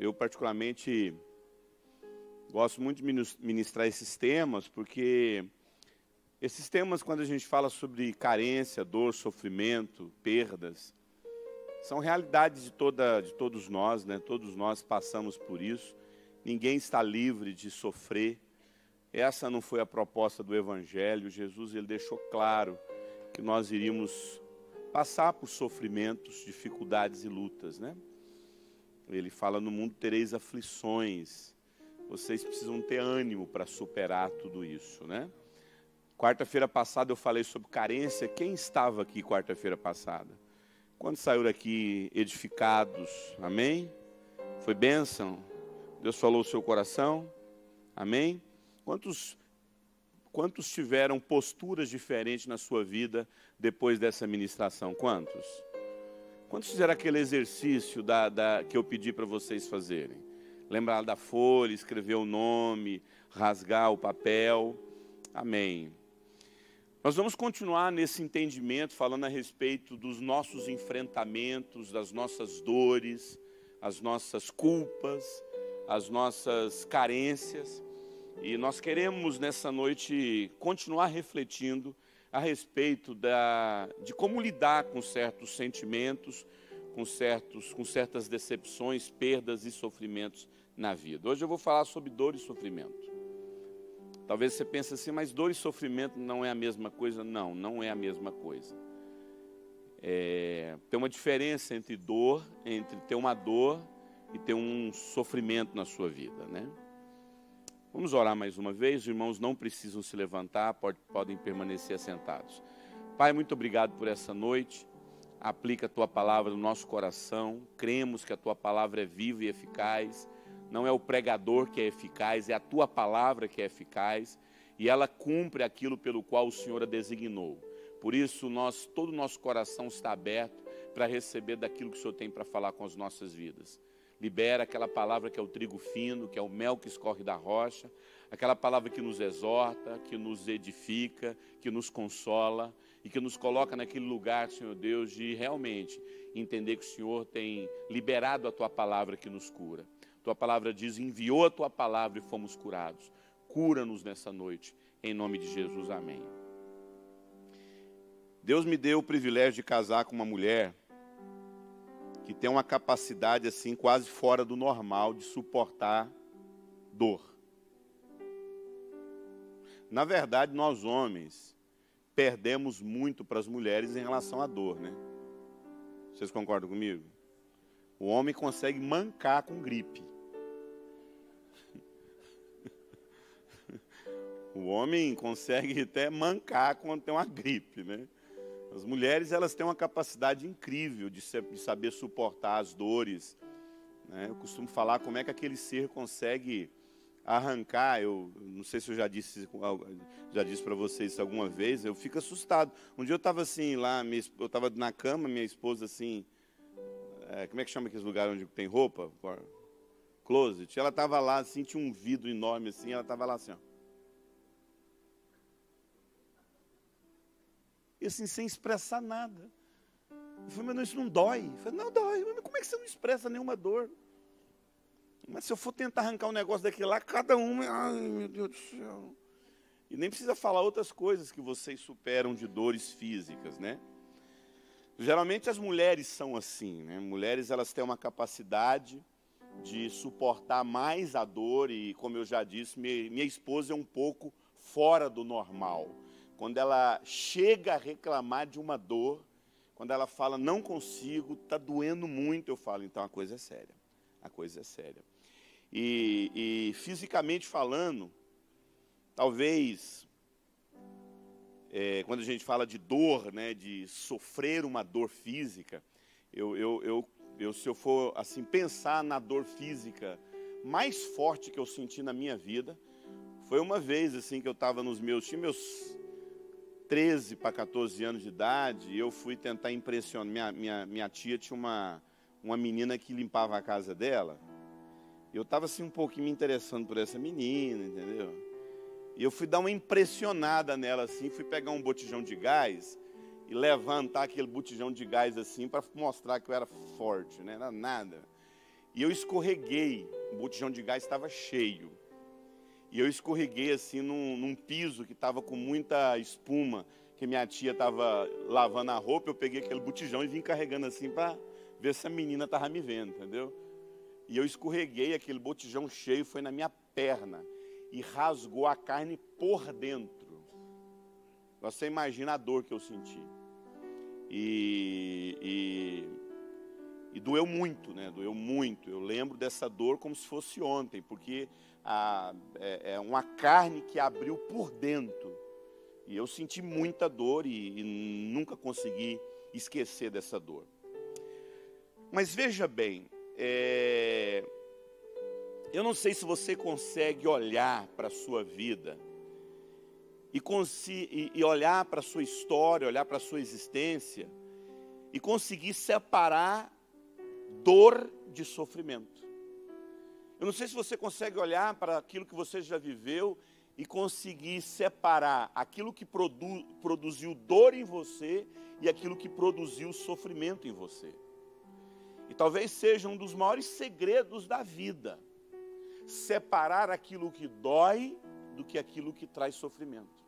Eu particularmente gosto muito de ministrar esses temas, porque esses temas, quando a gente fala sobre carência, dor, sofrimento, perdas, são realidades de todos nós, né? Todos nós passamos por isso. Ninguém está livre de sofrer. Essa não foi a proposta do Evangelho. Jesus, ele deixou claro que nós iríamos passar por sofrimentos, dificuldades e lutas, né? Ele fala: no mundo tereis aflições. Vocês precisam ter ânimo para superar tudo isso, né? Quarta-feira passada eu falei sobre carência. Quem estava aqui quarta-feira passada? Quantos saíram daqui edificados? Amém? Foi bênção? Deus falou o seu coração? Amém? Quantos tiveram posturas diferentes na sua vida depois dessa ministração? Quantos? Quantos fizeram aquele exercício que eu pedi para vocês fazerem? Lembrar da folha, escrever o nome, rasgar o papel. Amém. Nós vamos continuar nesse entendimento, falando a respeito dos nossos enfrentamentos, das nossas dores, as nossas culpas, as nossas carências. E nós queremos, nessa noite, continuar refletindo a respeito de como lidar com certos sentimentos, com certas decepções, perdas e sofrimentos na vida. Hoje eu vou falar sobre dor e sofrimento. Talvez você pense assim, mas dor e sofrimento não é a mesma coisa? Não, não é a mesma coisa. Tem uma diferença entre ter uma dor e ter um sofrimento na sua vida, né? Vamos orar mais uma vez. Os irmãos não precisam se levantar, podem permanecer assentados. Pai, muito obrigado por essa noite. Aplica a Tua palavra no nosso coração. Cremos que a Tua palavra é viva e eficaz. Não é o pregador que é eficaz, é a Tua palavra que é eficaz. E ela cumpre aquilo pelo qual o Senhor a designou. Por isso, todo o nosso coração está aberto para receber daquilo que o Senhor tem para falar com as nossas vidas. Libera aquela palavra que é o trigo fino, que é o mel que escorre da rocha, aquela palavra que nos exorta, que nos edifica, que nos consola e que nos coloca naquele lugar, Senhor Deus, de realmente entender que o Senhor tem liberado a Tua palavra que nos cura. Tua palavra diz: enviou a Tua palavra e fomos curados. Cura-nos nessa noite, em nome de Jesus, amém. Deus me deu o privilégio de casar com uma mulher que tem uma capacidade assim quase fora do normal de suportar dor. Na verdade, nós homens perdemos muito para as mulheres em relação à dor, né? Vocês concordam comigo? O homem consegue mancar com gripe. O homem consegue até mancar quando tem uma gripe, né? As mulheres, elas têm uma capacidade incrível de saber suportar as dores, né? Eu costumo falar como é que aquele ser consegue arrancar. Eu não sei se eu já disse para vocês alguma vez, eu fico assustado. Um dia eu estava assim lá, eu estava na cama, minha esposa assim, como é que chama aqueles lugares onde tem roupa? Closet. Ela estava lá assim, tinha um vidro enorme assim, ela estava lá assim, ó. E assim, sem expressar nada. Eu falei: mas não, isso não dói? Eu falei: não dói. Mas como é que você não expressa nenhuma dor? Mas se eu for tentar arrancar um negócio daquele lá, cada um, ai meu Deus do céu. E nem precisa falar outras coisas que vocês superam de dores físicas, né? Geralmente as mulheres são assim, né? Mulheres, elas têm uma capacidade de suportar mais a dor e, como eu já disse, minha esposa é um pouco fora do normal. Quando ela chega a reclamar de uma dor, quando ela fala: não consigo, está doendo muito, eu falo: então a coisa é séria, a coisa é séria. E fisicamente falando, talvez, quando a gente fala de dor, né, de sofrer uma dor física, se eu for assim, pensar na dor física mais forte que eu senti na minha vida, foi uma vez assim, que eu estava tinha meus 13 para 14 anos de idade, e eu fui tentar impressionar. Minha tia tinha uma menina que limpava a casa dela. Eu estava assim um pouquinho me interessando por essa menina, entendeu? E eu fui dar uma impressionada nela assim, fui pegar um botijão de gás e levantar aquele botijão de gás assim para mostrar que eu era forte, né? Não era nada. E eu escorreguei, o botijão de gás estava cheio. E eu escorreguei assim num piso que estava com muita espuma, que minha tia estava lavando a roupa, eu peguei aquele botijão e vim carregando assim para ver se a menina estava me vendo, entendeu? E eu escorreguei, aquele botijão cheio foi na minha perna e rasgou a carne por dentro. Você imagina a dor que eu senti. E doeu muito, né? Doeu muito. Eu lembro dessa dor como se fosse ontem, porque é uma carne que abriu por dentro. E eu senti muita dor e nunca consegui esquecer dessa dor. Mas veja bem, eu não sei se você consegue olhar para a sua vida e olhar para a sua história, olhar para a sua existência e conseguir separar dor de sofrimento. Eu não sei se você consegue olhar para aquilo que você já viveu e conseguir separar aquilo que produziu dor em você e aquilo que produziu sofrimento em você. E talvez seja um dos maiores segredos da vida, separar aquilo que dói do que aquilo que traz sofrimento.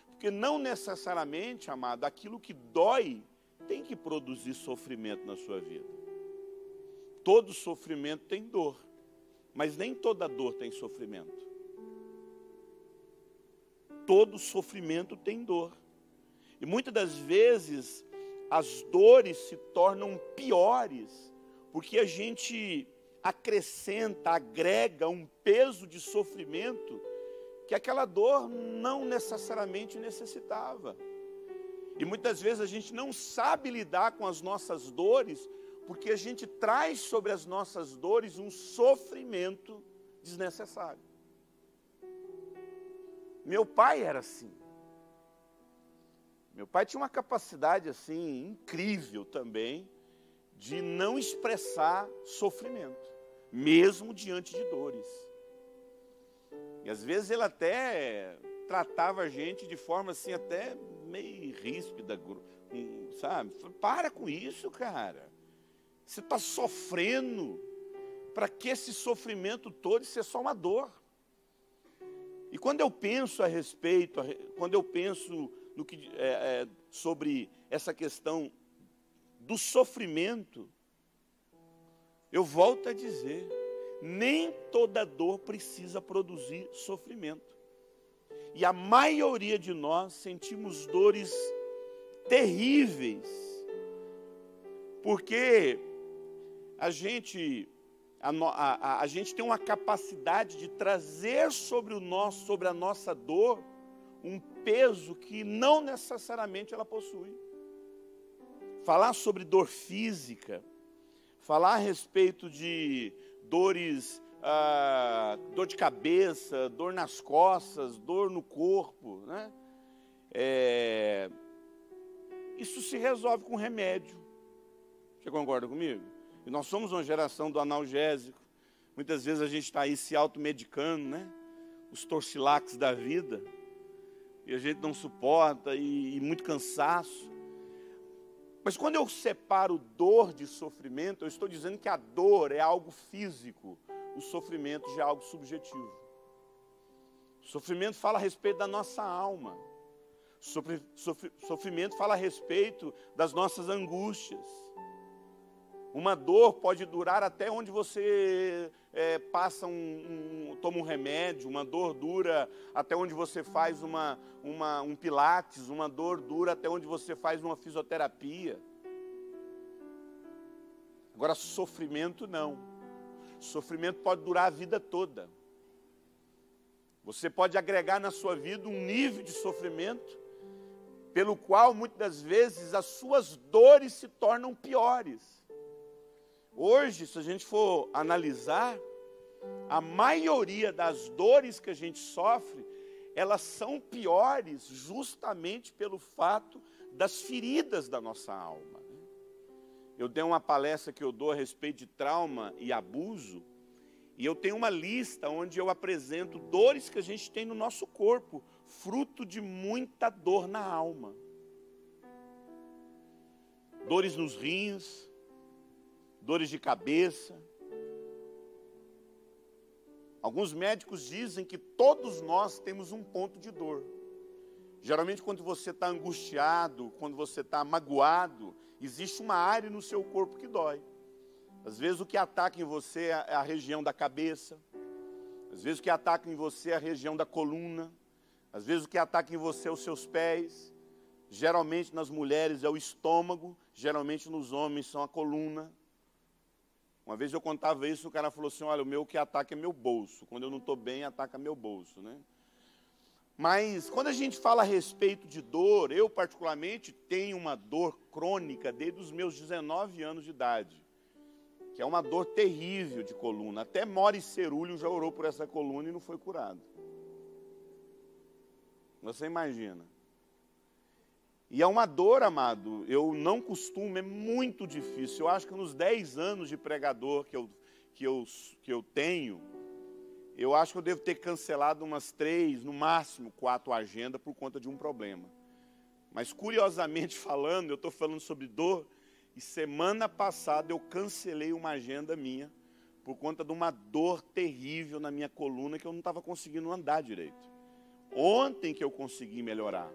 Porque não necessariamente, amado, aquilo que dói tem que produzir sofrimento na sua vida. Todo sofrimento tem dor, mas nem toda dor tem sofrimento. Todo sofrimento tem dor. E muitas das vezes as dores se tornam piores, porque a gente acrescenta, agrega um peso de sofrimento que aquela dor não necessariamente necessitava. E muitas vezes a gente não sabe lidar com as nossas dores, porque a gente traz sobre as nossas dores um sofrimento desnecessário. Meu pai era assim. Meu pai tinha uma capacidade assim incrível também de não expressar sofrimento, mesmo diante de dores. E às vezes ele até tratava a gente de forma assim até meio ríspida, sabe? Para com isso, cara. Você está sofrendo. Para que esse sofrimento todo? Isso é só uma dor. E quando eu penso a respeito, quando eu penso no que, sobre essa questão do sofrimento, eu volto a dizer, nem toda dor precisa produzir sofrimento. E a maioria de nós sentimos dores terríveis, porque a gente tem uma capacidade de trazer sobre a nossa dor um peso que não necessariamente ela possui. Falar sobre dor física, falar a respeito de dores, dor de cabeça, dor nas costas, dor no corpo, né? Isso se resolve com remédio. Você concorda comigo? E nós somos uma geração do analgésico. Muitas vezes a gente está aí se automedicando, né? Os Torcilax da vida. E a gente não suporta, e muito cansaço. Mas quando eu separo dor de sofrimento, eu estou dizendo que a dor é algo físico. O sofrimento já é algo subjetivo. O sofrimento fala a respeito da nossa alma. Sofrimento fala a respeito das nossas angústias. Uma dor pode durar até onde você toma um remédio. Uma dor dura até onde você faz um pilates. Uma dor dura até onde você faz uma fisioterapia. Agora, sofrimento não. Sofrimento pode durar a vida toda. Você pode agregar na sua vida um nível de sofrimento pelo qual, muitas das vezes, as suas dores se tornam piores. Hoje, se a gente for analisar, a maioria das dores que a gente sofre, elas são piores justamente pelo fato das feridas da nossa alma. Eu dei uma palestra que eu dou a respeito de trauma e abuso, e eu tenho uma lista onde eu apresento dores que a gente tem no nosso corpo, fruto de muita dor na alma. Dores nos rins, dores de cabeça, Alguns médicos dizem que todos nós temos um ponto de dor. Geralmente quando você está angustiado, quando você está magoado, existe uma área no seu corpo que dói. Às vezes o que ataca em você é a região da cabeça. Às vezes o que ataca em você é a região da coluna. Às vezes o que ataca em você é os seus pés. Geralmente nas mulheres é o estômago. Geralmente nos homens são a coluna. Uma vez eu contava isso, o cara falou assim, olha, o meu que ataca é meu bolso. Quando eu não estou bem, ataca meu bolso, né? Mas quando a gente fala a respeito de dor, eu particularmente tenho uma dor crônica desde os meus 19 anos de idade, que é uma dor terrível de coluna. Até Mori Cerulho já orou por essa coluna e não foi curado. Você imagina. E é uma dor, amado, eu não costumo, é muito difícil. Eu acho que nos 10 anos de pregador que eu tenho, eu acho que eu devo ter cancelado umas 3, no máximo 4 agendas por conta de um problema. Mas curiosamente falando, eu estou falando sobre dor, e semana passada eu cancelei uma agenda minha por conta de uma dor terrível na minha coluna que eu não estava conseguindo andar direito. Ontem que eu consegui melhorar.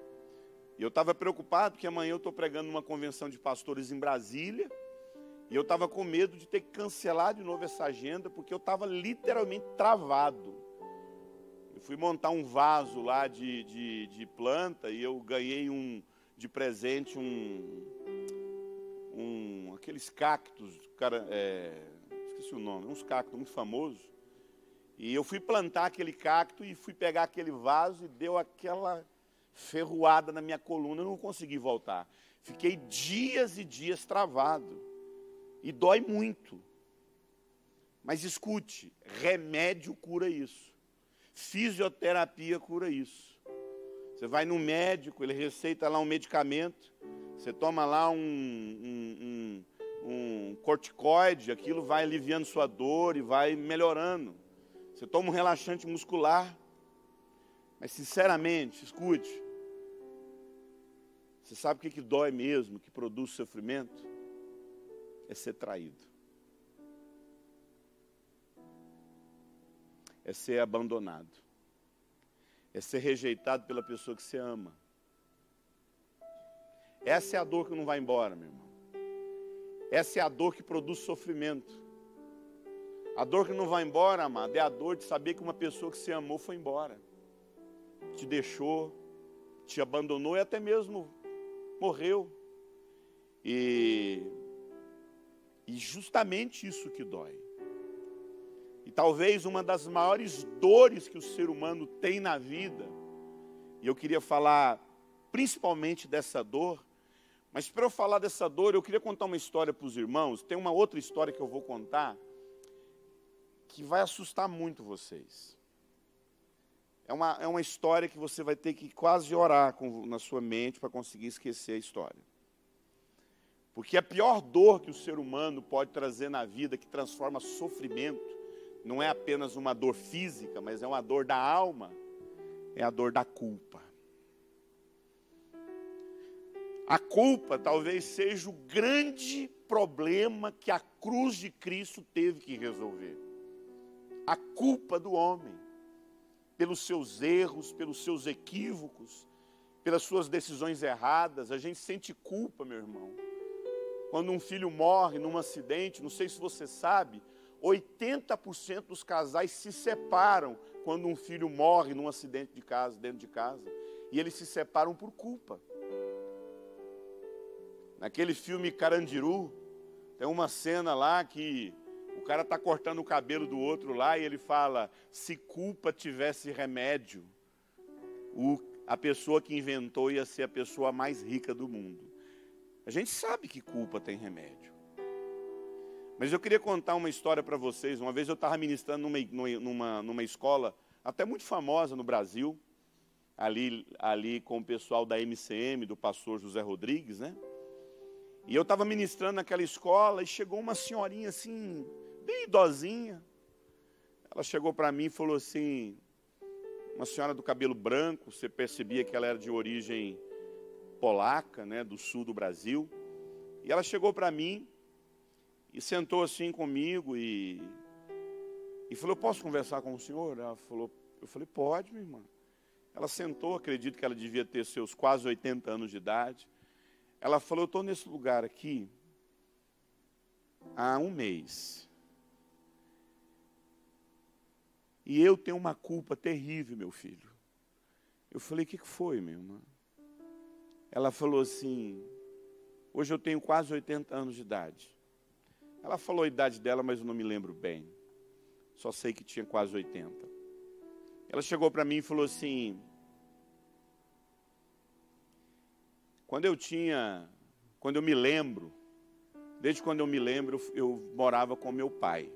E eu estava preocupado porque amanhã eu estou pregando numa convenção de pastores em Brasília, e eu estava com medo de ter que cancelar de novo essa agenda, porque eu estava literalmente travado. Eu fui montar um vaso lá de planta, e eu ganhei de presente aqueles cactos, cara, esqueci o nome, uns cactos muito famosos. E eu fui plantar aquele cacto e fui pegar aquele vaso e deu aquela ferroada na minha coluna, eu não consegui voltar. Fiquei dias e dias travado. E dói muito. Mas escute, remédio cura isso. Fisioterapia cura isso. Você vai no médico, ele receita lá um medicamento, você toma lá um corticoide, aquilo vai aliviando sua dor e vai melhorando. Você toma um relaxante muscular. Mas sinceramente, escute, você sabe o que dói mesmo, que produz sofrimento? É ser traído. É ser abandonado. É ser rejeitado pela pessoa que você ama. Essa é a dor que não vai embora, meu irmão. Essa é a dor que produz sofrimento. A dor que não vai embora, amado, é a dor de saber que uma pessoa que você amou foi embora. Te deixou, te abandonou e até mesmo morreu. E justamente isso que dói. E talvez uma das maiores dores que o ser humano tem na vida, e eu queria falar principalmente dessa dor, mas para eu falar dessa dor, eu queria contar uma história para os irmãos. Tem uma outra história que eu vou contar, que vai assustar muito vocês. É uma história que você vai ter que quase orar na sua mente para conseguir esquecer a história. Porque a pior dor que o ser humano pode trazer na vida, que transforma sofrimento, não é apenas uma dor física, mas é uma dor da alma, é a dor da culpa. A culpa talvez seja o grande problema que a cruz de Cristo teve que resolver. A culpa do homem, pelos seus erros, pelos seus equívocos, pelas suas decisões erradas. A gente sente culpa, meu irmão. Quando um filho morre num acidente, não sei se você sabe, 80% dos casais se separam quando um filho morre num acidente de casa, dentro de casa. E eles se separam por culpa. Naquele filme Carandiru, tem uma cena lá que o cara está cortando o cabelo do outro lá e ele fala, se culpa tivesse remédio, a pessoa que inventou ia ser a pessoa mais rica do mundo. A gente sabe que culpa tem remédio. Mas eu queria contar uma história para vocês. Uma vez eu estava ministrando numa escola até muito famosa no Brasil, ali com o pessoal da MCM, do pastor José Rodrigues, né? E eu estava ministrando naquela escola e chegou uma senhorinha assim, bem idosinha. Ela chegou para mim e falou assim, uma senhora do cabelo branco, você percebia que ela era de origem polaca, né, do sul do Brasil. E ela chegou para mim e sentou assim comigo e E falou, posso conversar com o senhor? Eu falei, pode, minha irmã. Ela sentou, acredito que ela devia ter seus quase 80 anos de idade. Ela falou, eu estou nesse lugar aqui há um mês. E eu tenho uma culpa terrível, meu filho. Eu falei, o que foi, minha irmã? Ela falou assim, hoje eu tenho quase 80 anos de idade. Ela falou a idade dela, mas eu não me lembro bem. Só sei que tinha quase 80. Ela chegou para mim e falou assim, quando eu me lembro, desde quando eu me lembro, eu morava com meu pai.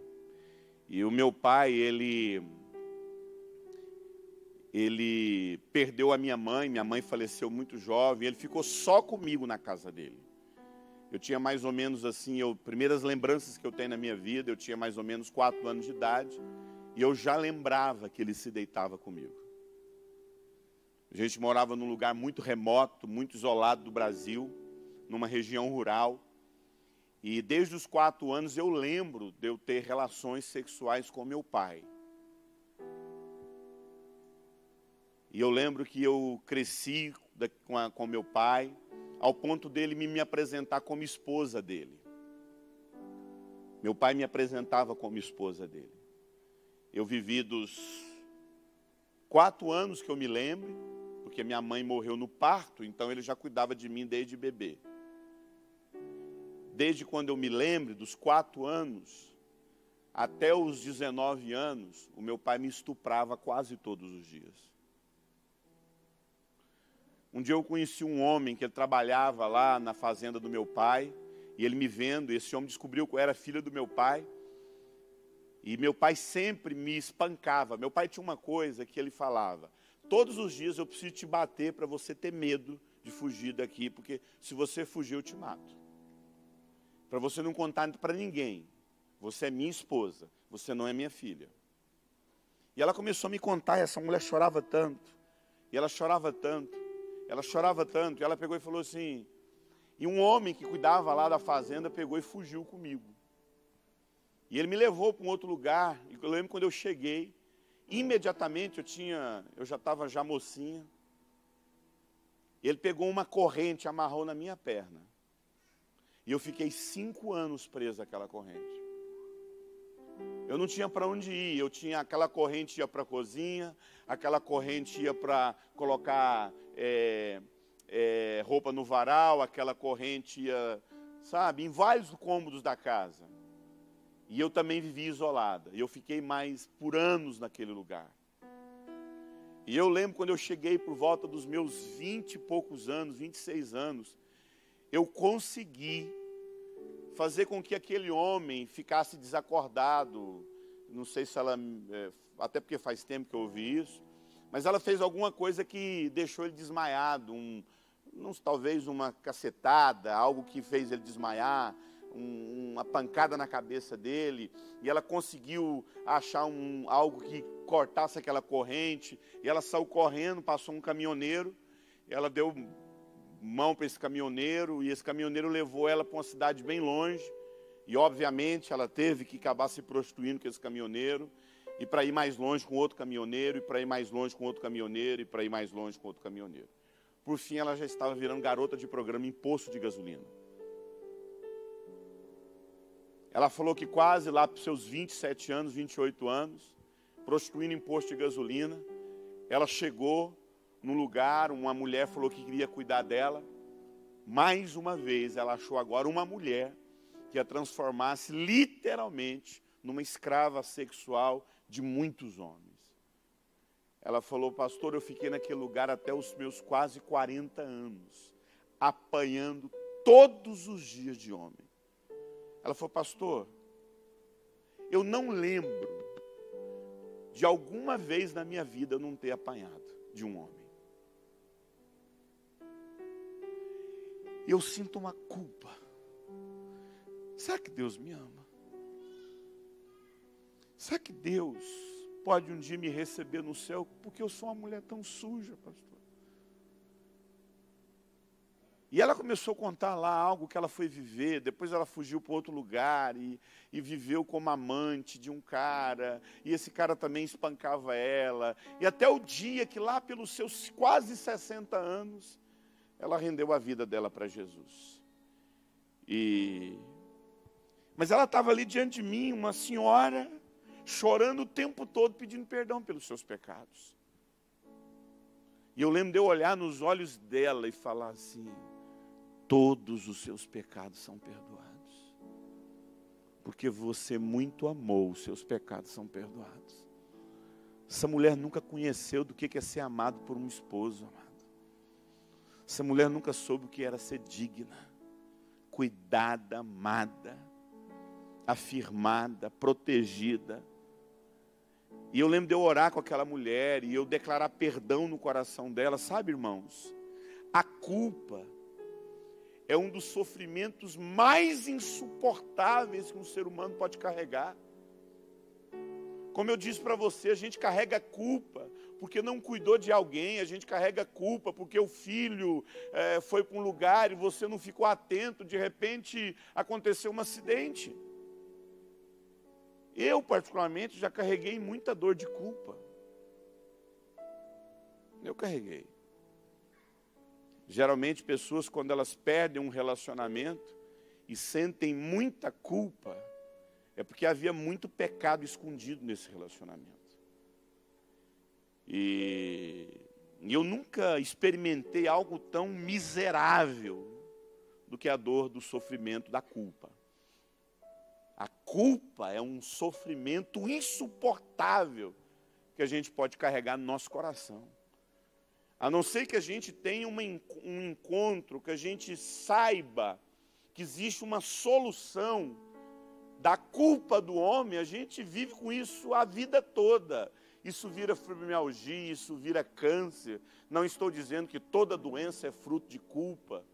E o meu pai, ele perdeu a minha mãe faleceu muito jovem, ele ficou só comigo na casa dele. Eu tinha mais ou menos assim, primeiras lembranças que eu tenho na minha vida, eu tinha mais ou menos 4 anos de idade, e eu já lembrava que ele se deitava comigo. A gente morava num lugar muito remoto, muito isolado do Brasil, numa região rural, e desde os 4 anos eu lembro de eu ter relações sexuais com meu pai. E eu lembro que eu cresci com meu pai, ao ponto dele me apresentar como esposa dele. Meu pai me apresentava como esposa dele. Eu vivi dos 4 anos que eu me lembro, porque minha mãe morreu no parto, então ele já cuidava de mim desde bebê. Desde quando eu me lembro, dos 4 anos, até os 19 anos, o meu pai me estuprava quase todos os dias. Um dia eu conheci um homem que ele trabalhava lá na fazenda do meu pai, e ele me vendo, esse homem descobriu que eu era filho do meu pai, e meu pai sempre me espancava. Meu pai tinha uma coisa que ele falava, todos os dias eu preciso te bater para você ter medo de fugir daqui, porque se você fugir eu te mato. Para você não contar para ninguém, você é minha esposa, você não é minha filha. E ela começou a me contar, essa mulher chorava tanto, e ela chorava tanto, e ela pegou e falou assim, e um homem que cuidava lá da fazenda pegou e fugiu comigo. E ele me levou para um outro lugar, e eu lembro quando eu cheguei, imediatamente eu já estava já mocinha, ele pegou uma corrente, amarrou na minha perna, e eu fiquei 5 anos preso àquela corrente. Eu não tinha para onde ir, eu tinha aquela corrente ia para a cozinha, aquela corrente ia para colocar roupa no varal, aquela corrente ia, sabe, em vários cômodos da casa. E eu também vivi isolada, e eu fiquei mais por anos naquele lugar. E eu lembro quando eu cheguei por volta dos meus 20 e poucos anos, 26 anos, eu consegui fazer com que aquele homem ficasse desacordado. Não sei se ela, até porque faz tempo que eu ouvi isso, mas ela fez alguma coisa que deixou ele desmaiado, talvez uma cacetada, algo que fez ele desmaiar, uma pancada na cabeça dele, e ela conseguiu achar algo que cortasse aquela corrente, e ela saiu correndo, passou um caminhoneiro, ela deu mão para esse caminhoneiro, e esse caminhoneiro levou ela para uma cidade bem longe, e obviamente ela teve que acabar se prostituindo com esse caminhoneiro, e para ir mais longe com outro caminhoneiro, e para ir mais longe com outro caminhoneiro, e para ir mais longe com outro caminhoneiro. Por fim, ela já estava virando garota de programa em posto de gasolina. Ela falou que quase lá para os seus 27 anos, 28 anos, prostituindo em posto de gasolina, ela chegou num lugar, uma mulher falou que queria cuidar dela. Mais uma vez, ela achou agora uma mulher que ia transformar-se literalmente numa escrava sexual de muitos homens. Ela falou, pastor, eu fiquei naquele lugar até os meus quase 40 anos, apanhando todos os dias de homem. Ela falou, pastor, eu não lembro de alguma vez na minha vida eu não ter apanhado de um homem. Eu sinto uma culpa. Será que Deus me ama? Será que Deus pode um dia me receber no céu porque eu sou uma mulher tão suja, pastor? E ela começou a contar lá algo que ela foi viver, depois ela fugiu para outro lugar e viveu como amante de um cara, e esse cara também espancava ela, e até o dia que lá pelos seus quase 60 anos, ela rendeu a vida dela para Jesus. Mas ela estava ali diante de mim, uma senhora, chorando o tempo todo, pedindo perdão pelos seus pecados. E eu lembro de eu olhar nos olhos dela e falar assim: todos os seus pecados são perdoados. Porque você muito amou, os seus pecados são perdoados. Essa mulher nunca conheceu do que é ser amado por um esposo, amado. Essa mulher nunca soube o que era ser digna, cuidada, amada, afirmada, protegida. E eu lembro de eu orar com aquela mulher e eu declarar perdão no coração dela. Sabe, irmãos, a culpa é um dos sofrimentos mais insuportáveis que um ser humano pode carregar. Como eu disse para você, a gente carrega culpa porque não cuidou de alguém, a gente carrega culpa porque o filho foi para um lugar e você não ficou atento, de repente aconteceu um acidente. Eu, particularmente, já carreguei muita dor de culpa. Eu carreguei. Geralmente, pessoas, quando elas perdem um relacionamento e sentem muita culpa, é porque havia muito pecado escondido nesse relacionamento. E eu nunca experimentei algo tão miserável do que a dor do sofrimento da culpa. A culpa é um sofrimento insuportável que a gente pode carregar no nosso coração. A não ser que a gente tenha um encontro, que a gente saiba que existe uma solução da culpa do homem, a gente vive com isso a vida toda. Isso vira fibromialgia, isso vira câncer. Não estou dizendo que toda doença é fruto de culpa.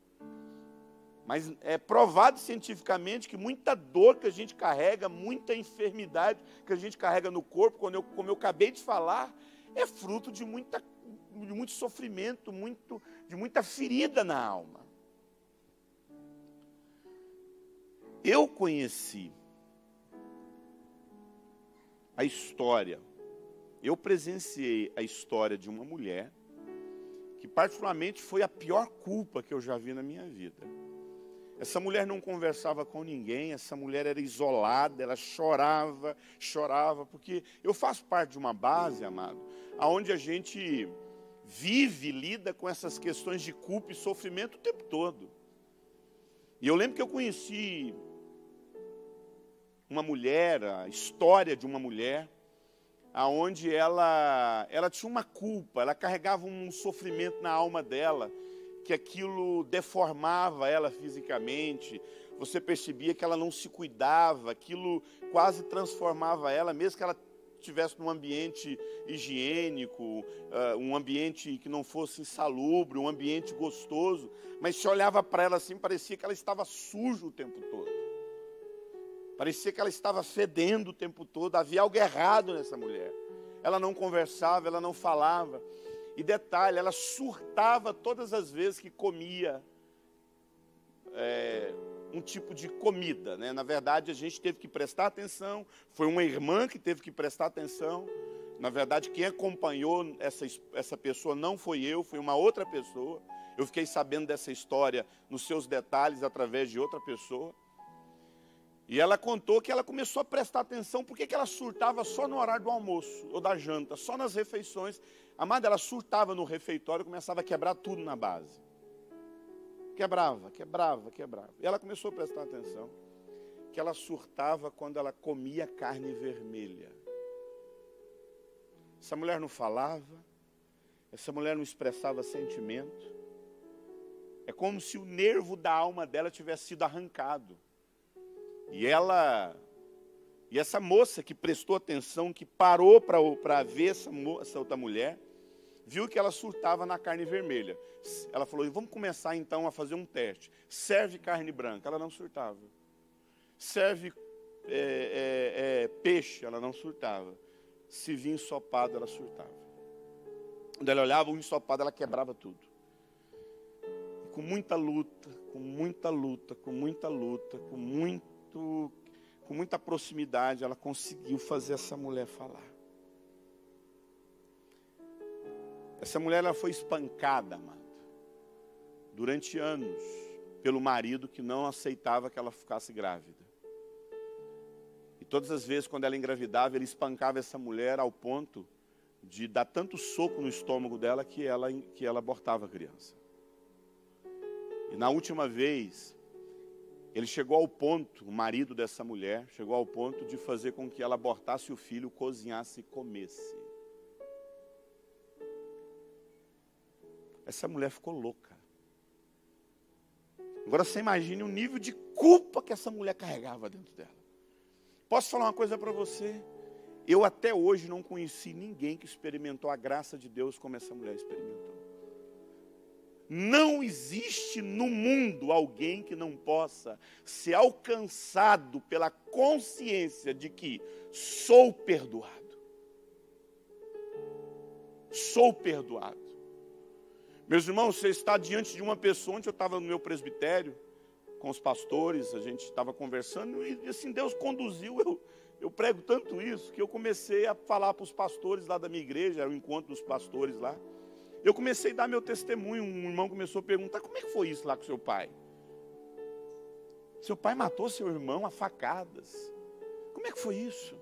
Mas é provado cientificamente que muita dor que a gente carrega, muita enfermidade que a gente carrega no corpo, como eu acabei de falar, é fruto de muito sofrimento, de muita ferida na alma. Eu conheci a história, eu presenciei a história de uma mulher que particularmente foi a pior culpa que eu já vi na minha vida. Essa mulher não conversava com ninguém, essa mulher era isolada, ela chorava, porque eu faço parte de uma base, amado, onde a gente vive, lida com essas questões de culpa e sofrimento o tempo todo. E eu lembro que eu conheci uma mulher, a história de uma mulher, onde ela tinha uma culpa, ela carregava um sofrimento na alma dela, que aquilo deformava ela fisicamente, você percebia que ela não se cuidava, aquilo quase transformava ela, mesmo que ela estivesse num ambiente higiênico, um ambiente que não fosse insalubre, um ambiente gostoso, mas se olhava para ela assim, parecia que ela estava suja o tempo todo. Parecia que ela estava fedendo o tempo todo, havia algo errado nessa mulher. Ela não conversava, ela não falava. E detalhe, ela surtava todas as vezes que comia um tipo de comida, né? Na verdade, a gente teve que prestar atenção, foi uma irmã que teve que prestar atenção. Na verdade, quem acompanhou essa pessoa não foi eu, foi uma outra pessoa. Eu fiquei sabendo dessa história nos seus detalhes através de outra pessoa. E ela contou que ela começou a prestar atenção porque ela surtava só no horário do almoço ou da janta, só nas refeições. Amada, ela surtava no refeitório e começava a quebrar tudo na base. Quebrava. E ela começou a prestar atenção que ela surtava quando ela comia carne vermelha. Essa mulher não falava, essa mulher não expressava sentimento. É como se o nervo da alma dela tivesse sido arrancado. E essa moça que prestou atenção, que parou para ver essa outra mulher, viu que ela surtava na carne vermelha. Ela falou: vamos começar então a fazer um teste. Serve carne branca, ela não surtava. Serve peixe, ela não surtava. Se vinha ensopado, ela surtava. Quando ela olhava o ensopado, ela quebrava tudo. com muita luta, com muita luta, com muita luta, com muita proximidade, ela conseguiu fazer essa mulher falar. Essa mulher, ela foi espancada, amado, durante anos, pelo marido que não aceitava que ela ficasse grávida. E todas as vezes, quando ela engravidava, ele espancava essa mulher ao ponto de dar tanto soco no estômago dela que ela abortava a criança. E na última vez, ele chegou ao ponto, o marido dessa mulher, chegou ao ponto de fazer com que ela abortasse o filho, cozinhasse e comesse. Essa mulher ficou louca. Agora você imagine o nível de culpa que essa mulher carregava dentro dela. Posso falar uma coisa para você? Eu até hoje não conheci ninguém que experimentou a graça de Deus como essa mulher experimentou. Não existe no mundo alguém que não possa ser alcançado pela consciência de que sou perdoado. Sou perdoado. Meus irmãos, você está diante de uma pessoa. Onde eu estava no meu presbitério, com os pastores, a gente estava conversando, e assim, Deus conduziu, eu prego tanto isso, que eu comecei a falar para os pastores lá da minha igreja, era o encontro dos pastores lá, eu comecei a dar meu testemunho. Um irmão começou a perguntar: como é que foi isso lá com seu pai? Seu pai matou seu irmão a facadas. Como é que foi isso?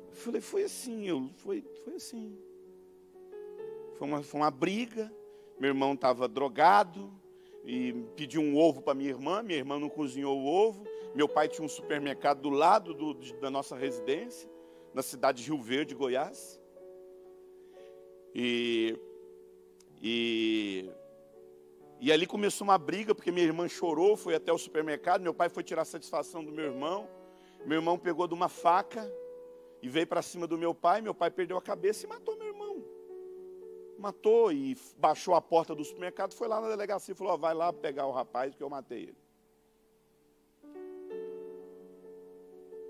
Eu falei: foi assim, foi assim. Foi uma briga, meu irmão estava drogado, e pediu um ovo para minha irmã não cozinhou o ovo, meu pai tinha um supermercado do lado da nossa residência, na cidade de Rio Verde, Goiás, e ali começou uma briga, porque minha irmã chorou, foi até o supermercado, meu pai foi tirar satisfação do meu irmão pegou de uma faca, e veio para cima do meu pai perdeu a cabeça e matou meu irmão. Matou e baixou a porta do supermercado, foi lá na delegacia e falou: vai lá pegar o rapaz que eu matei ele.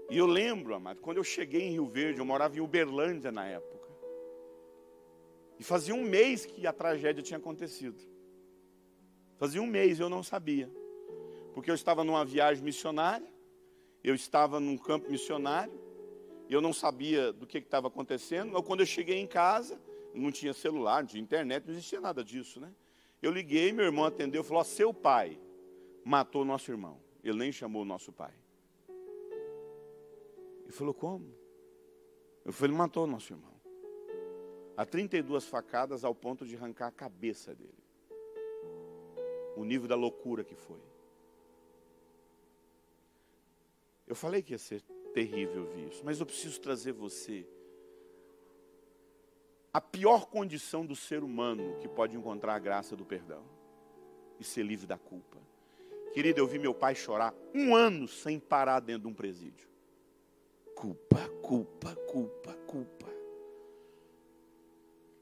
E eu lembro, amado, quando eu cheguei em Rio Verde, eu morava em Uberlândia na época. E fazia um mês que a tragédia tinha acontecido. Fazia um mês, eu não sabia. Porque eu estava numa viagem missionária, eu estava num campo missionário, e eu não sabia do que estava acontecendo. Mas quando eu cheguei em casa, não tinha celular, não tinha internet, não existia nada disso, né? Eu liguei, meu irmão atendeu, falou: seu pai matou nosso irmão. Ele nem chamou o nosso pai. Ele falou: como? Eu falei: ele matou o nosso irmão. A 32 facadas, ao ponto de arrancar a cabeça dele. O nível da loucura que foi. Eu falei que ia ser terrível ouvir isso, mas eu preciso trazer você a pior condição do ser humano que pode encontrar a graça do perdão e ser livre da culpa. Querido, eu vi meu pai chorar 1 ano sem parar dentro de um presídio. Culpa, culpa, culpa, culpa.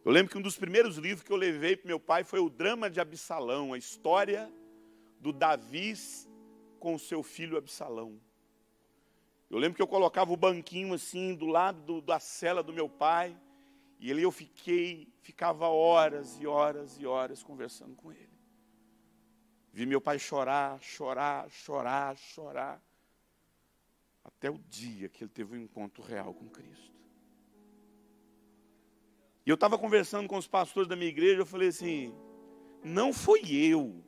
Eu lembro que um dos primeiros livros que eu levei para meu pai foi o Drama de Absalão, a história do Davi com o seu filho Absalão. Eu lembro que eu colocava o banquinho assim do lado da cela do meu pai, e ali eu ficava horas e horas e horas conversando com ele. Vi meu pai chorar, chorar, chorar, chorar, até o dia que ele teve um encontro real com Cristo. E eu estava conversando com os pastores da minha igreja, eu falei assim: não foi eu.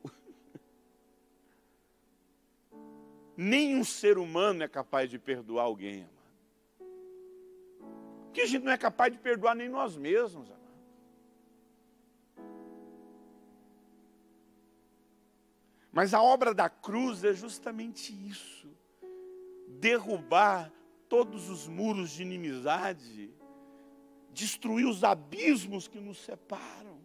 Nenhum ser humano é capaz de perdoar alguém, amado. Porque a gente não é capaz de perdoar nem nós mesmos, amado. Mas a obra da cruz é justamente isso. Derrubar todos os muros de inimizade, destruir os abismos que nos separam.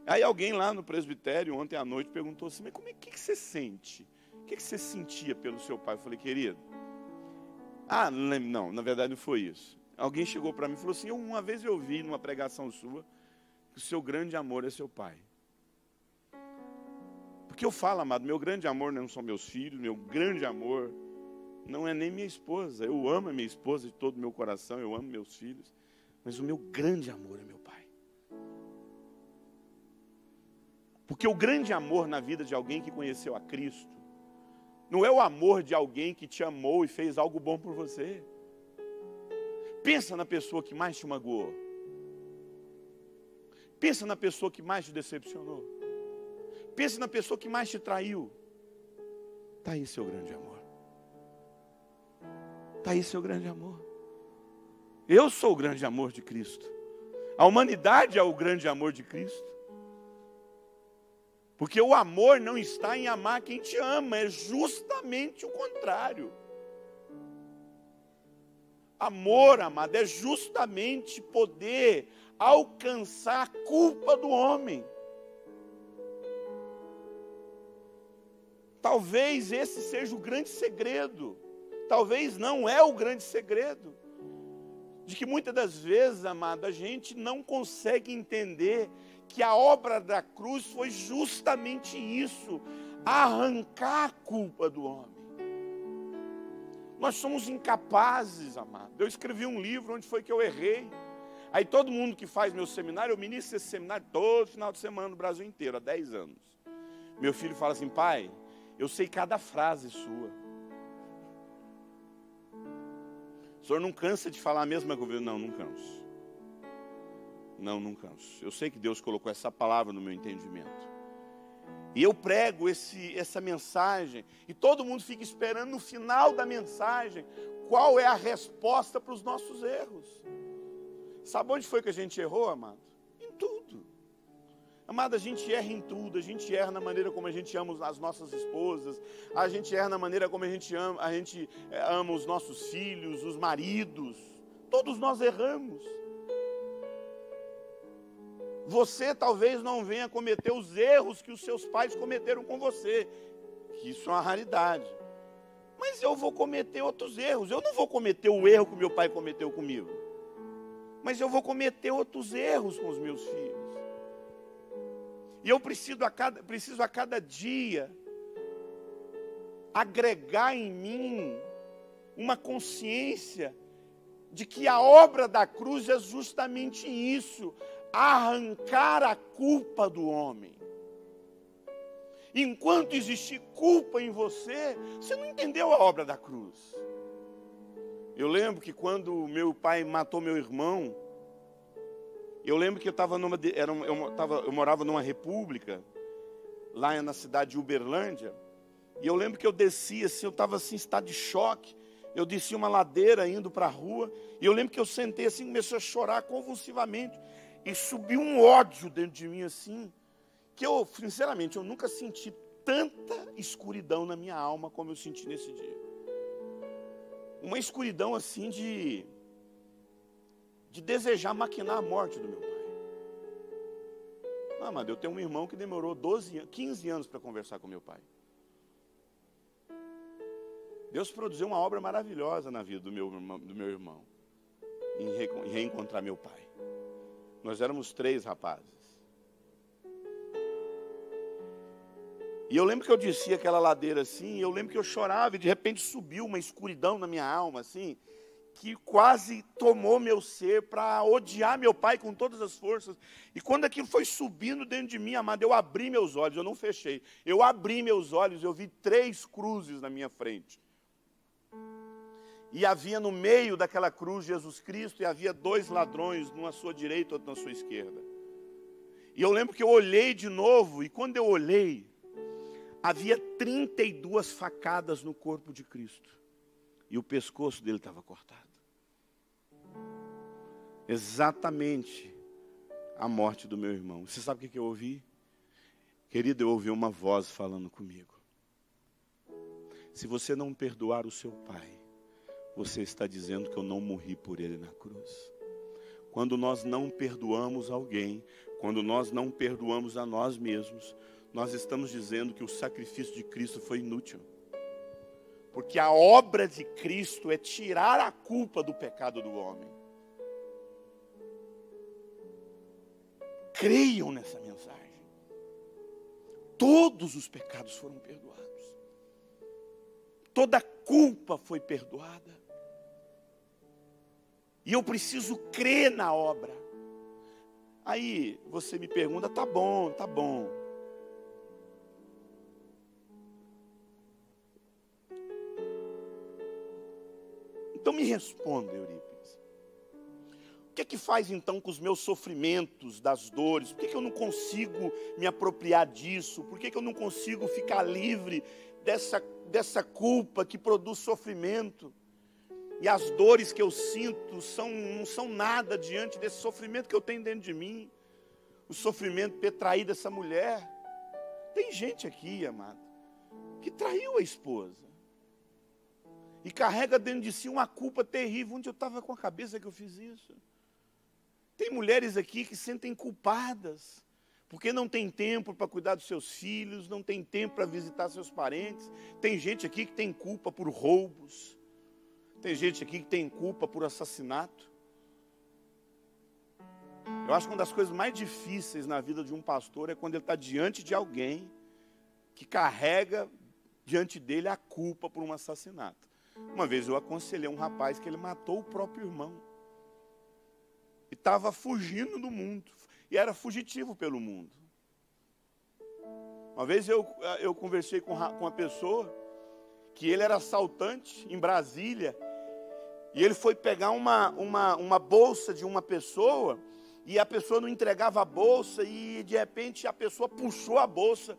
Aí alguém lá no presbitério ontem à noite perguntou assim: mas como é que você sente? O que você sentia pelo seu pai? Eu falei: querido, não, na verdade não foi isso. Alguém chegou para mim e falou assim: uma vez eu vi numa pregação sua que o seu grande amor é seu pai. Porque eu falo, amado, meu grande amor não são meus filhos, meu grande amor não é nem minha esposa. Eu amo a minha esposa de todo o meu coração, eu amo meus filhos, mas o meu grande amor é meu pai. Porque o grande amor na vida de alguém que conheceu a Cristo não é o amor de alguém que te amou e fez algo bom por você. Pensa na pessoa que mais te magoou. Pensa na pessoa que mais te decepcionou. Pensa na pessoa que mais te traiu. Está aí seu grande amor. Está aí seu grande amor. Eu sou o grande amor de Cristo. A humanidade é o grande amor de Cristo. Porque o amor não está em amar quem te ama, é justamente o contrário. Amor, amado, é justamente poder alcançar a culpa do homem. Talvez esse seja o grande segredo. Talvez não é o grande segredo. De que muitas das vezes, amado, a gente não consegue entender que a obra da cruz foi justamente isso, arrancar a culpa do homem. Nós somos incapazes, amado. Eu escrevi um livro onde foi que eu errei. Aí todo mundo que faz meu seminário, eu ministro esse seminário todo final de semana no Brasil inteiro, há 10 anos. Meu filho fala assim: pai, eu sei cada frase sua. O senhor não cansa de falar a mesma coisa? Não, não canso. Não canso. Eu sei que Deus colocou essa palavra no meu entendimento. E eu prego essa mensagem, e todo mundo fica esperando no final da mensagem qual é a resposta para os nossos erros. Sabe onde foi que a gente errou, amado? Em tudo. Amado, a gente erra em tudo. A gente erra na maneira como a gente ama as nossas esposas. A gente erra na maneira como a gente ama os nossos filhos, os maridos. Todos nós erramos. Você talvez não venha cometer os erros que os seus pais cometeram com você, que isso é uma raridade. Mas eu vou cometer outros erros. Eu não vou cometer o erro que meu pai cometeu comigo, mas eu vou cometer outros erros com os meus filhos. E eu preciso a cada dia agregar em mim uma consciência de que a obra da cruz é justamente isso, arrancar a culpa do homem. Enquanto existir culpa em você, você não entendeu a obra da cruz. Eu lembro que quando meu pai matou meu irmão, eu lembro que eu morava numa república, lá na cidade de Uberlândia, e eu lembro que eu descia assim, eu estava assim, em estado de choque. Eu desci uma ladeira indo para a rua, e eu lembro que eu sentei assim, comecei a chorar convulsivamente, e subiu um ódio dentro de mim assim, que eu, sinceramente, eu nunca senti tanta escuridão na minha alma como eu senti nesse dia. Uma escuridão assim de desejar maquinar a morte do meu pai. Não, mas eu tenho um irmão que demorou 15 anos para conversar com meu pai. Deus produziu uma obra maravilhosa na vida do meu irmão, em reencontrar meu pai. Nós éramos 3 rapazes. E eu lembro que eu descia aquela ladeira assim, eu lembro que eu chorava, e de repente subiu uma escuridão na minha alma, assim, que quase tomou meu ser para odiar meu pai com todas as forças. E quando aquilo foi subindo dentro de mim, amado, eu abri meus olhos, eu não fechei. Eu abri meus olhos, eu vi 3 cruzes na minha frente. E havia no meio daquela cruz Jesus Cristo, e havia 2 ladrões, um à sua direita e outro na sua esquerda. E eu lembro que eu olhei de novo, e quando eu olhei, havia 32 facadas no corpo de Cristo. E o pescoço dele estava cortado. Exatamente a morte do meu irmão. Você sabe o que eu ouvi? Querido, eu ouvi uma voz falando comigo. Se você não perdoar o seu pai, você está dizendo que eu não morri por ele na cruz. Quando nós não perdoamos alguém, quando nós não perdoamos a nós mesmos, nós estamos dizendo que o sacrifício de Cristo foi inútil. Porque a obra de Cristo é tirar a culpa do pecado do homem. Creiam nessa mensagem. Todos os pecados foram perdoados. Toda culpa foi perdoada. E eu preciso crer na obra. Aí você me pergunta, tá bom. Então me responda, Eurípides. O que é que faz então com os meus sofrimentos, das dores? Por que eu não consigo me apropriar disso? Por que eu não consigo ficar livre dessa culpa que produz sofrimento? E as dores que eu sinto não são nada diante desse sofrimento que eu tenho dentro de mim. O sofrimento de ter traído essa mulher. Tem gente aqui, amado, que traiu a esposa. E carrega dentro de si uma culpa terrível. Onde eu estava com a cabeça que eu fiz isso? Tem mulheres aqui que se sentem culpadas, porque não tem tempo para cuidar dos seus filhos, não tem tempo para visitar seus parentes. Tem gente aqui que tem culpa por roubos. Tem gente aqui que tem culpa por assassinato. Eu acho que uma das coisas mais difíceis na vida de um pastor é quando ele está diante de alguém que carrega diante dele a culpa por um assassinato. Uma vez eu aconselhei um rapaz que ele matou o próprio irmão. E estava fugindo do mundo. E era fugitivo pelo mundo. Uma vez eu conversei com uma pessoa que ele era assaltante em Brasília. E ele foi pegar uma bolsa de uma pessoa. E a pessoa não entregava a bolsa. E de repente a pessoa puxou a bolsa.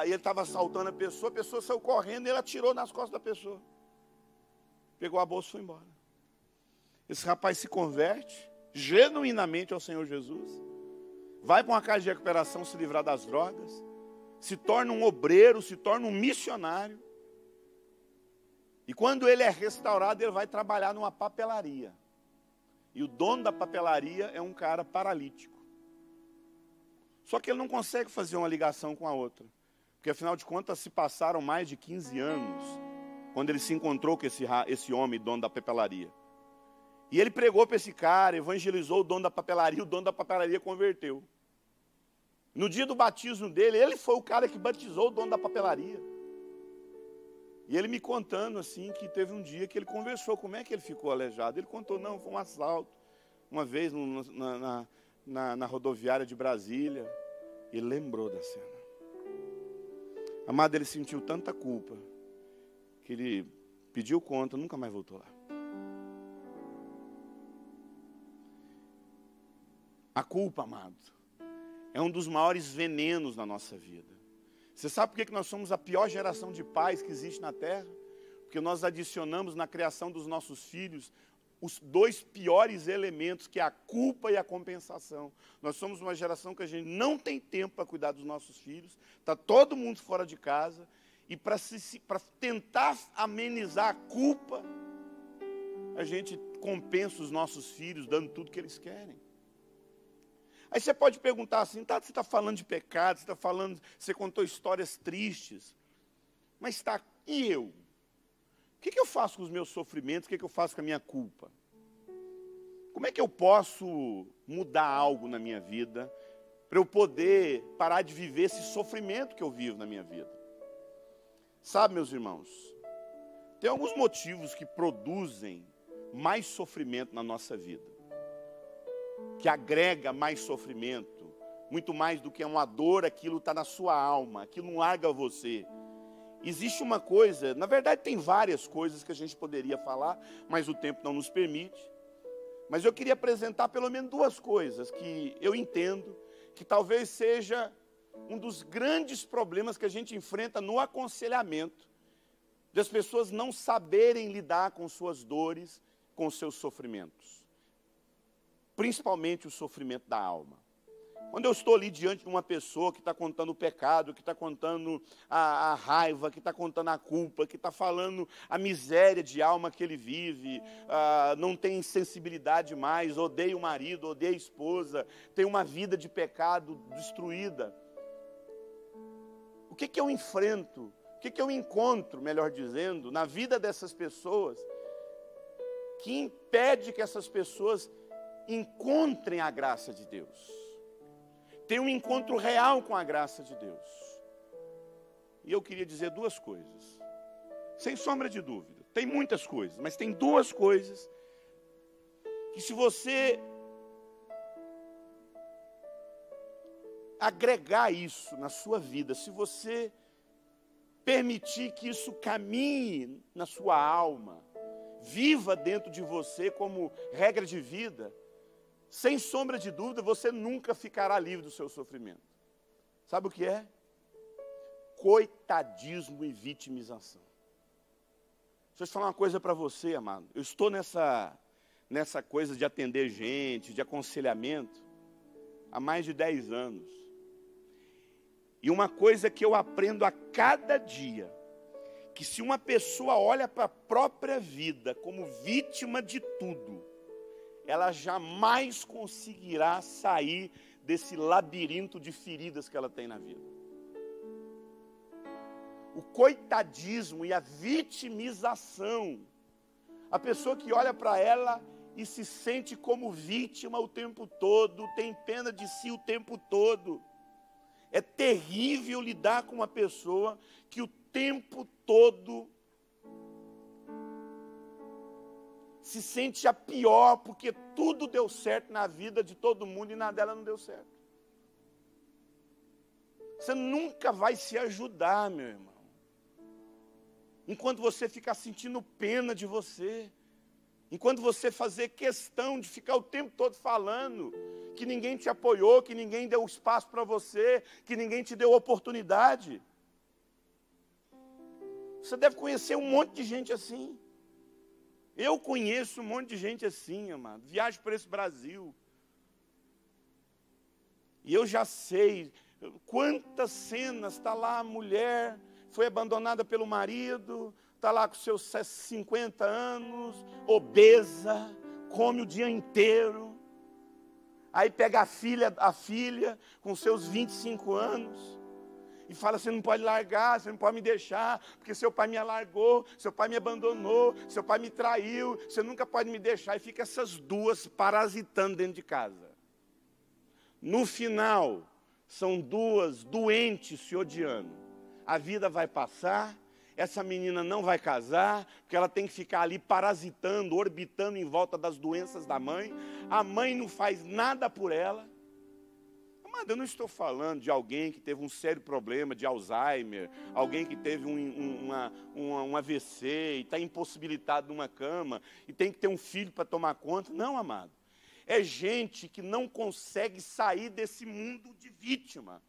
E ele estava assaltando a pessoa saiu correndo e ele atirou nas costas da pessoa. Pegou a bolsa e foi embora. Esse rapaz se converte genuinamente ao Senhor Jesus, vai para uma casa de recuperação se livrar das drogas, se torna um obreiro, se torna um missionário, e quando ele é restaurado, ele vai trabalhar numa papelaria, e o dono da papelaria é um cara paralítico, só que ele não consegue fazer uma ligação com a outra, porque afinal de contas se passaram mais de 15 anos, quando ele se encontrou com esse homem, dono da papelaria. E ele pregou para esse cara, evangelizou o dono da papelaria converteu. No dia do batismo dele, ele foi o cara que batizou o dono da papelaria. E ele me contando assim, que teve um dia que ele conversou, como é que ele ficou aleijado. Ele contou, não, foi um assalto, uma vez na rodoviária de Brasília. Ele lembrou da cena. Amado, ele sentiu tanta culpa, que ele pediu conta, nunca mais voltou lá. A culpa, amado, é um dos maiores venenos na nossa vida. Você sabe por que nós somos a pior geração de pais que existe na Terra? Porque nós adicionamos na criação dos nossos filhos os dois piores elementos, que é a culpa e a compensação. Nós somos uma geração que a gente não tem tempo para cuidar dos nossos filhos, está todo mundo fora de casa, e para tentar amenizar a culpa, a gente compensa os nossos filhos, dando tudo que eles querem. Aí você pode perguntar assim, tá, você está falando de pecado, você contou histórias tristes, mas tá, e eu? O que eu faço com os meus sofrimentos? O que eu faço com a minha culpa? Como é que eu posso mudar algo na minha vida, para eu poder parar de viver esse sofrimento que eu vivo na minha vida? Sabe, meus irmãos, tem alguns motivos que produzem mais sofrimento na nossa vida, que agrega mais sofrimento, muito mais do que uma dor, aquilo está na sua alma, aquilo não larga você. Existe uma coisa, na verdade tem várias coisas que a gente poderia falar, mas o tempo não nos permite. Mas eu queria apresentar pelo menos duas coisas que eu entendo que talvez seja um dos grandes problemas que a gente enfrenta no aconselhamento, das pessoas não saberem lidar com suas dores, com seus sofrimentos. Principalmente o sofrimento da alma. Quando eu estou ali diante de uma pessoa que está contando o pecado, que está contando a raiva, que está contando a culpa, que está falando a miséria de alma que ele vive, não tem sensibilidade mais, odeia o marido, odeia a esposa, tem uma vida de pecado destruída. O que eu enfrento, o que eu encontro, melhor dizendo, na vida dessas pessoas, que impede que essas pessoas encontrem a graça de Deus, tenham um encontro real com a graça de Deus? E eu queria dizer duas coisas, sem sombra de dúvida. Tem muitas coisas, mas tem duas coisas que, se você agregar isso na sua vida, se você permitir que isso caminhe na sua alma, viva dentro de você como regra de vida, sem sombra de dúvida, você nunca ficará livre do seu sofrimento. Sabe o que é? Coitadismo e vitimização. Deixa eu falar uma coisa para você, amado. Eu estou nessa coisa de atender gente, de aconselhamento, há mais de 10 anos. E uma coisa que eu aprendo a cada dia, que se uma pessoa olha para a própria vida como vítima de tudo, ela jamais conseguirá sair desse labirinto de feridas que ela tem na vida. O coitadismo e a vitimização, a pessoa que olha para ela e se sente como vítima o tempo todo, tem pena de si o tempo todo. É terrível lidar com uma pessoa que o tempo todo se sente a pior, porque tudo deu certo na vida de todo mundo e na dela não deu certo. Você nunca vai se ajudar, meu irmão, enquanto você ficar sentindo pena de você, enquanto você fazer questão de ficar o tempo todo falando que ninguém te apoiou, que ninguém deu espaço para você, que ninguém te deu oportunidade. Você deve conhecer um monte de gente assim. Eu conheço um monte de gente assim, amado. Viajo por esse Brasil. E eu já sei quantas cenas. Está lá a mulher, foi abandonada pelo marido, está lá com seus 50 anos, obesa, come o dia inteiro. Aí pega a filha com seus 25 anos. E fala, você não pode largar, você não pode me deixar, porque seu pai me largou, seu pai me abandonou, seu pai me traiu, você nunca pode me deixar. E fica essas duas parasitando dentro de casa. No final, são duas doentes se odiando. A vida vai passar, essa menina não vai casar, porque ela tem que ficar ali parasitando, orbitando em volta das doenças da mãe. A mãe não faz nada por ela. Mas eu não estou falando de alguém que teve um sério problema de Alzheimer, alguém que teve um AVC e está impossibilitado numa cama e tem que ter um filho para tomar conta. Não, amado. É gente que não consegue sair desse mundo de vítima.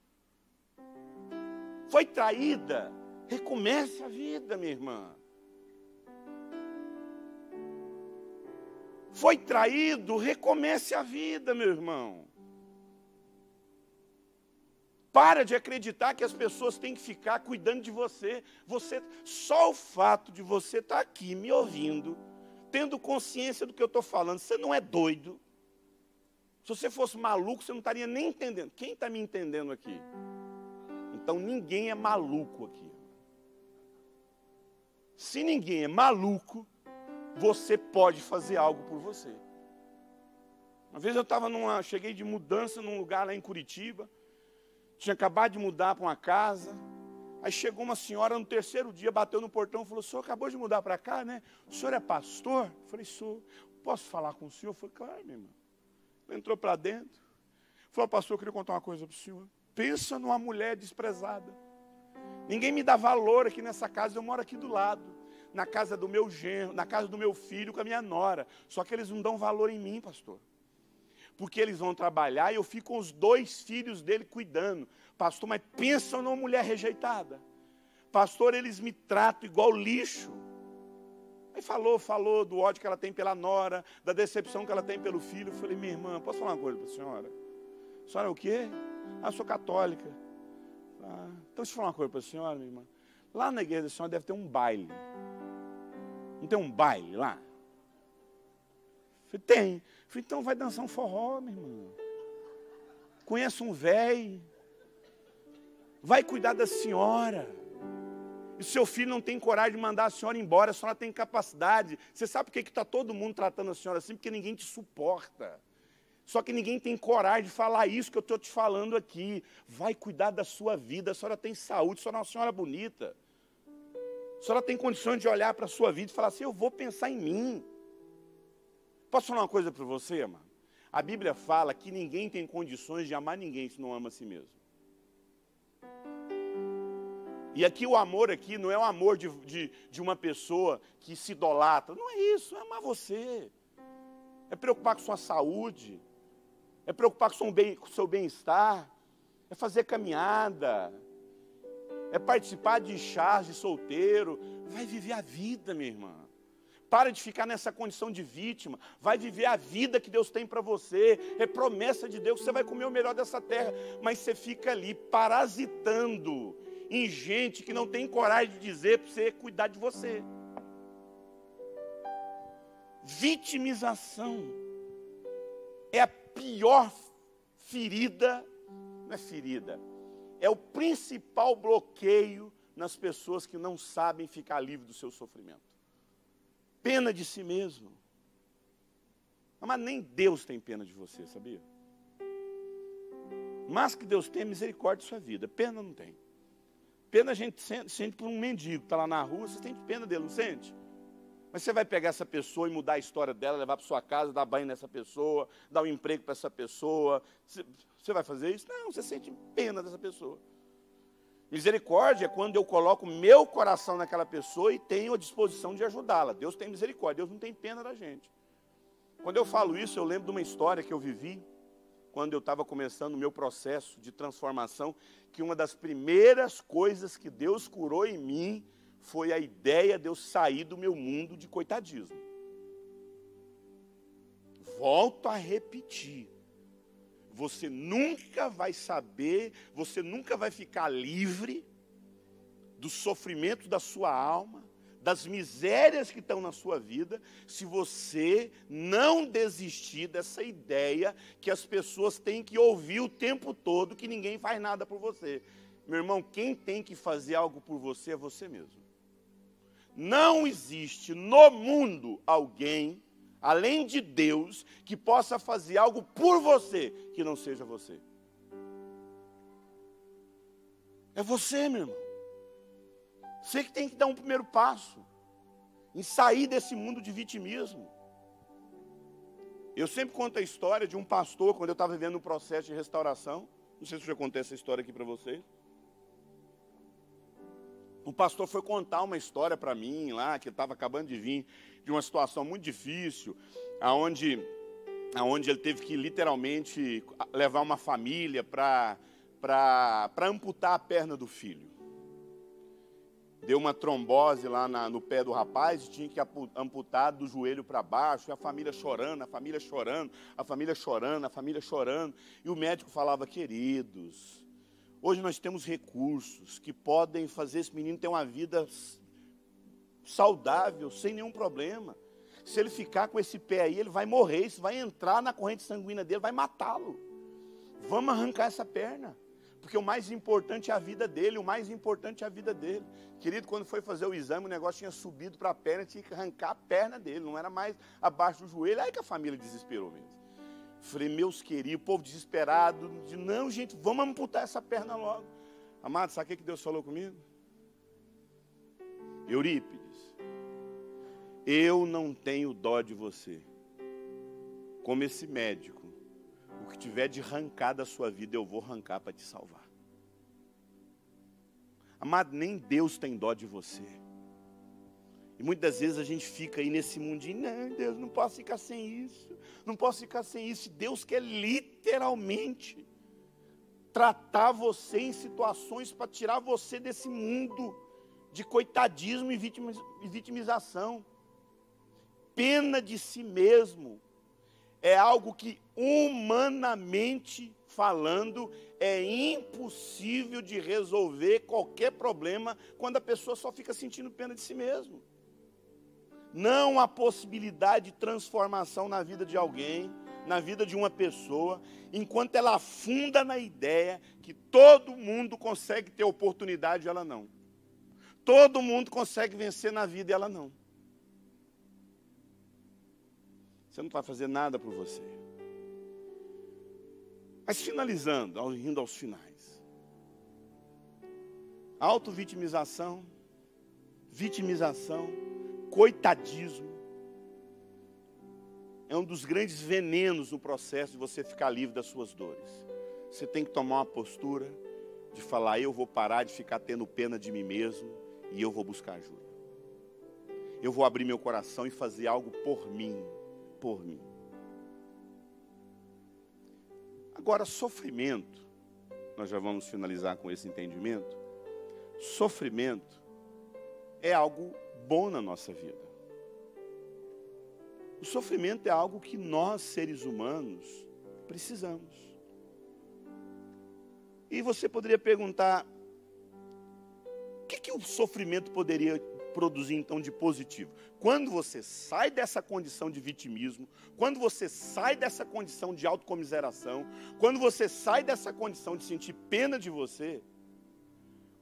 Foi traída, recomece a vida, minha irmã. Foi traído, recomece a vida, meu irmão. Para de acreditar que as pessoas têm que ficar cuidando de você. Só o fato de você estar aqui me ouvindo, tendo consciência do que eu estou falando, você não é doido. Se você fosse maluco, você não estaria nem entendendo. Quem está me entendendo aqui? Então ninguém é maluco aqui. Se ninguém é maluco, você pode fazer algo por você. Uma vez eu cheguei de mudança num lugar lá em Curitiba. Tinha acabado de mudar para uma casa. Aí chegou uma senhora no terceiro dia, bateu no portão e falou, o senhor acabou de mudar para cá, né? O senhor é pastor? Eu falei, sou. Posso falar com o senhor? Eu falei, claro, minha irmã. Ela entrou para dentro. Falou, pastor, eu queria contar uma coisa para o senhor. Pensa numa mulher desprezada. Ninguém me dá valor aqui nessa casa, eu moro aqui do lado. Na casa do meu genro, na casa do meu filho com a minha nora. Só que eles não dão valor em mim, pastor. Porque eles vão trabalhar e eu fico com os 2 filhos dele cuidando. Pastor, mas pensa numa mulher rejeitada. Pastor, eles me tratam igual lixo. Aí falou do ódio que ela tem pela nora, da decepção que ela tem pelo filho. Eu falei, minha irmã, posso falar uma coisa para a senhora? A senhora é o quê? Ah, eu sou católica. Ah, então deixa eu falar uma coisa para a senhora, minha irmã. Lá na igreja da senhora deve ter um baile. Não tem um baile lá? Falei, tem. Falei, então vai dançar um forró, minha irmã. Conhece um velho. Vai cuidar da senhora. E seu filho não tem coragem de mandar a senhora embora, a senhora tem capacidade. Você sabe por que está todo mundo tratando a senhora assim? Porque ninguém te suporta. Só que ninguém tem coragem de falar isso que eu estou te falando aqui. Vai cuidar da sua vida, a senhora tem saúde, a senhora é uma senhora bonita. A senhora tem condições de olhar para a sua vida e falar assim, eu vou pensar em mim. Posso falar uma coisa para você, amado? A Bíblia fala que ninguém tem condições de amar ninguém se não ama a si mesmo. E aqui o amor aqui não é o amor de uma pessoa que se idolatra. Não é isso, é amar você. É preocupar com sua saúde. É preocupar com o seu bem-estar. É fazer caminhada. É participar de chás de solteiro. Vai viver a vida, minha irmã. Para de ficar nessa condição de vítima. Vai viver a vida que Deus tem para você. É promessa de Deus que você vai comer o melhor dessa terra. Mas você fica ali parasitando em gente que não tem coragem de dizer para você cuidar de você. Vitimização é a pior ferida, não é ferida, é o principal bloqueio nas pessoas que não sabem ficar livre do seu sofrimento. Pena de si mesmo. Mas nem Deus tem pena de você, sabia? Mas que Deus tem misericórdia de sua vida, pena não tem. Pena a gente sente por um mendigo que está lá na rua, você sente pena dele, não sente? Mas você vai pegar essa pessoa e mudar a história dela, levar para sua casa, dar banho nessa pessoa, dar um emprego para essa pessoa. Você vai fazer isso? Não, você sente pena dessa pessoa. Misericórdia é quando eu coloco meu coração naquela pessoa e tenho a disposição de ajudá-la. Deus tem misericórdia, Deus não tem pena da gente. Quando eu falo isso, eu lembro de uma história que eu vivi, quando eu estava começando o meu processo de transformação, que uma das primeiras coisas que Deus curou em mim foi a ideia de eu sair do meu mundo de coitadismo. Volto a repetir. Você nunca vai saber, você nunca vai ficar livre do sofrimento da sua alma, das misérias que estão na sua vida, se você não desistir dessa ideia que as pessoas têm que ouvir o tempo todo que ninguém faz nada por você. Meu irmão, quem tem que fazer algo por você é você mesmo. Não existe no mundo alguém, além de Deus, que possa fazer algo por você que não seja você. É você, meu irmão. Você que tem que dar um primeiro passo em sair desse mundo de vitimismo. Eu sempre conto a história de um pastor, quando eu estava vivendo um processo de restauração. Não sei se eu já contei essa história aqui para vocês. O pastor foi contar uma história para mim lá, que estava acabando de vir de uma situação muito difícil, aonde ele teve que literalmente levar uma família para amputar a perna do filho. Deu uma trombose lá no pé do rapaz e tinha que amputar do joelho para baixo, e a família chorando, a família chorando, a família chorando, a família chorando. E o médico falava: queridos, hoje nós temos recursos que podem fazer esse menino ter uma vida saudável, sem nenhum problema. Se ele ficar com esse pé aí, ele vai morrer, isso vai entrar na corrente sanguínea dele, vai matá-lo. Vamos arrancar essa perna. Porque o mais importante é a vida dele, o mais importante é a vida dele. Querido, quando foi fazer o exame, o negócio tinha subido para a perna, tinha que arrancar a perna dele, não era mais abaixo do joelho. Aí que a família desesperou mesmo. Falei, meus queridos, o povo desesperado, não, gente, vamos amputar essa perna logo. Amado, sabe o que Deus falou comigo? Eurípides, eu não tenho dó de você. Como esse médico, o que tiver de arrancar da sua vida, eu vou arrancar para te salvar. Amado, nem Deus tem dó de você. E muitas vezes a gente fica aí nesse mundinho, não, Deus, não posso ficar sem isso, não posso ficar sem isso. Deus quer literalmente tratar você em situações para tirar você desse mundo de coitadismo e vitimização. Pena de si mesmo é algo que, humanamente falando, é impossível de resolver qualquer problema quando a pessoa só fica sentindo pena de si mesmo. Não há possibilidade de transformação na vida de alguém, na vida de uma pessoa, enquanto ela afunda na ideia que todo mundo consegue ter oportunidade e ela não. Todo mundo consegue vencer na vida e ela não. Você não vai fazer nada por você. Mas finalizando, indo aos finais. Autovitimização, vitimização, coitadismo é um dos grandes venenos no processo de você ficar livre das suas dores. Você tem que tomar uma postura de falar, eu vou parar de ficar tendo pena de mim mesmo e eu vou buscar ajuda. Eu vou abrir meu coração e fazer algo por mim, por mim. Agora, sofrimento, nós já vamos finalizar com esse entendimento. Sofrimento é algo bom na nossa vida. O sofrimento é algo que nós, seres humanos, precisamos. E você poderia perguntar, o que o sofrimento poderia produzir então de positivo? Quando você sai dessa condição de vitimismo, quando você sai dessa condição de autocomiseração, quando você sai dessa condição de sentir pena de você,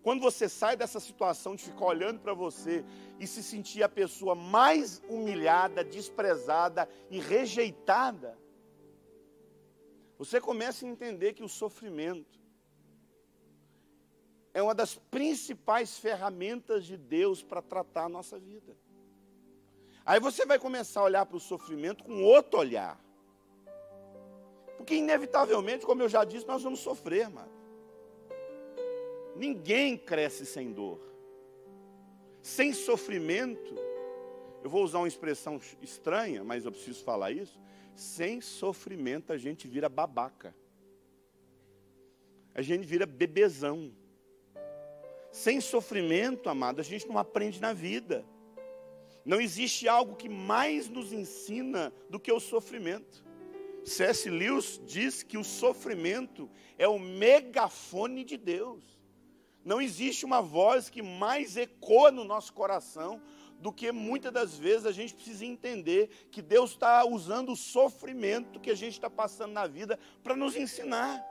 quando você sai dessa situação de ficar olhando para você e se sentir a pessoa mais humilhada, desprezada e rejeitada, você começa a entender que o sofrimento é uma das principais ferramentas de Deus para tratar a nossa vida. Aí você vai começar a olhar para o sofrimento com outro olhar. Porque inevitavelmente, como eu já disse, nós vamos sofrer, mano. Ninguém cresce sem dor. Sem sofrimento, eu vou usar uma expressão estranha, mas eu preciso falar isso. Sem sofrimento a gente vira babaca. A gente vira bebezão. Sem sofrimento, amado, a gente não aprende na vida. Não existe algo que mais nos ensina do que o sofrimento. C.S. Lewis diz que o sofrimento é o megafone de Deus. Não existe uma voz que mais ecoa no nosso coração do que muitas das vezes a gente precisa entender que Deus está usando o sofrimento que a gente está passando na vida para nos ensinar.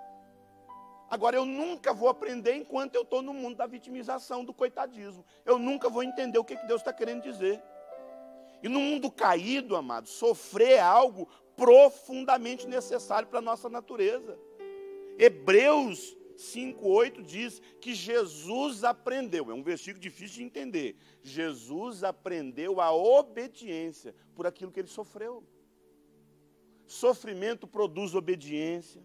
Agora, eu nunca vou aprender enquanto eu estou no mundo da vitimização, do coitadismo. Eu nunca vou entender o que Deus está querendo dizer. E no mundo caído, amado, sofrer é algo profundamente necessário para a nossa natureza. Hebreus 5:8 diz que Jesus aprendeu, é um versículo difícil de entender. Jesus aprendeu a obediência por aquilo que ele sofreu. Sofrimento produz obediência.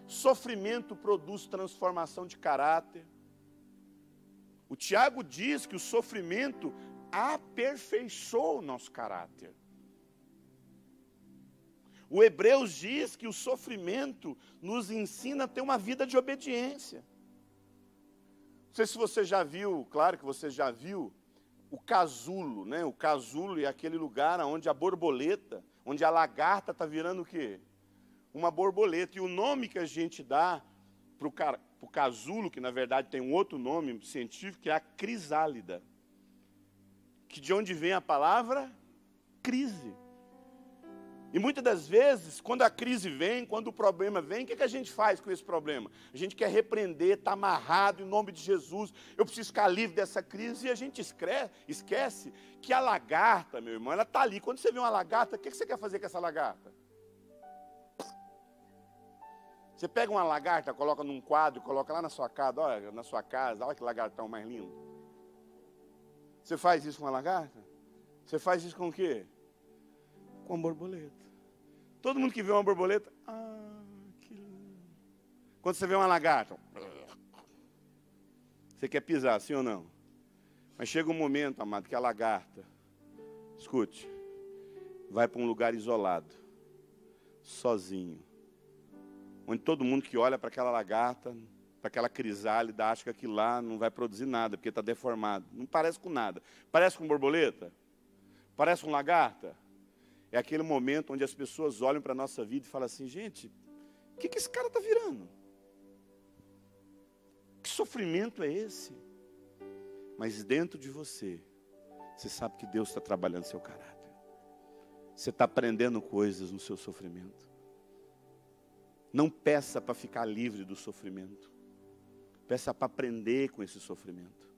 Sofrimento produz transformação de caráter. O Tiago diz que o sofrimento aperfeiçoa o nosso caráter. O Hebreus diz que o sofrimento nos ensina a ter uma vida de obediência. Não sei se você já viu, claro que você já viu, o casulo, né? O casulo é aquele lugar onde a borboleta, onde a lagarta está virando o quê? Uma borboleta. E o nome que a gente dá para o casulo, que na verdade tem um outro nome científico, é a crisálida. Que de onde vem a palavra? Crise. E muitas das vezes, quando a crise vem, quando o problema vem, o que a gente faz com esse problema? A gente quer repreender, está amarrado em nome de Jesus, eu preciso ficar livre dessa crise, e a gente esquece que a lagarta, meu irmão, ela está ali. Quando você vê uma lagarta, o que você quer fazer com essa lagarta? Você pega uma lagarta, coloca num quadro, coloca lá na sua casa, olha que lagartão mais lindo. Você faz isso com uma lagarta? Você faz isso com o quê? Com uma borboleta. Todo mundo que vê uma borboleta, que lindo. Quando você vê uma lagarta, você quer pisar, sim ou não? Mas chega um momento, amado, que a lagarta, escute, vai para um lugar isolado, sozinho, onde todo mundo que olha para aquela lagarta, para aquela crisálida, acha que aquilo lá não vai produzir nada, porque está deformado. Não parece com nada. Parece com borboleta? Parece com lagarta? É aquele momento onde as pessoas olham para a nossa vida e falam assim, gente, o que esse cara está virando? Que sofrimento é esse? Mas dentro de você, você sabe que Deus está trabalhando seu caráter. Você está aprendendo coisas no seu sofrimento. Não peça para ficar livre do sofrimento. Peça para aprender com esse sofrimento.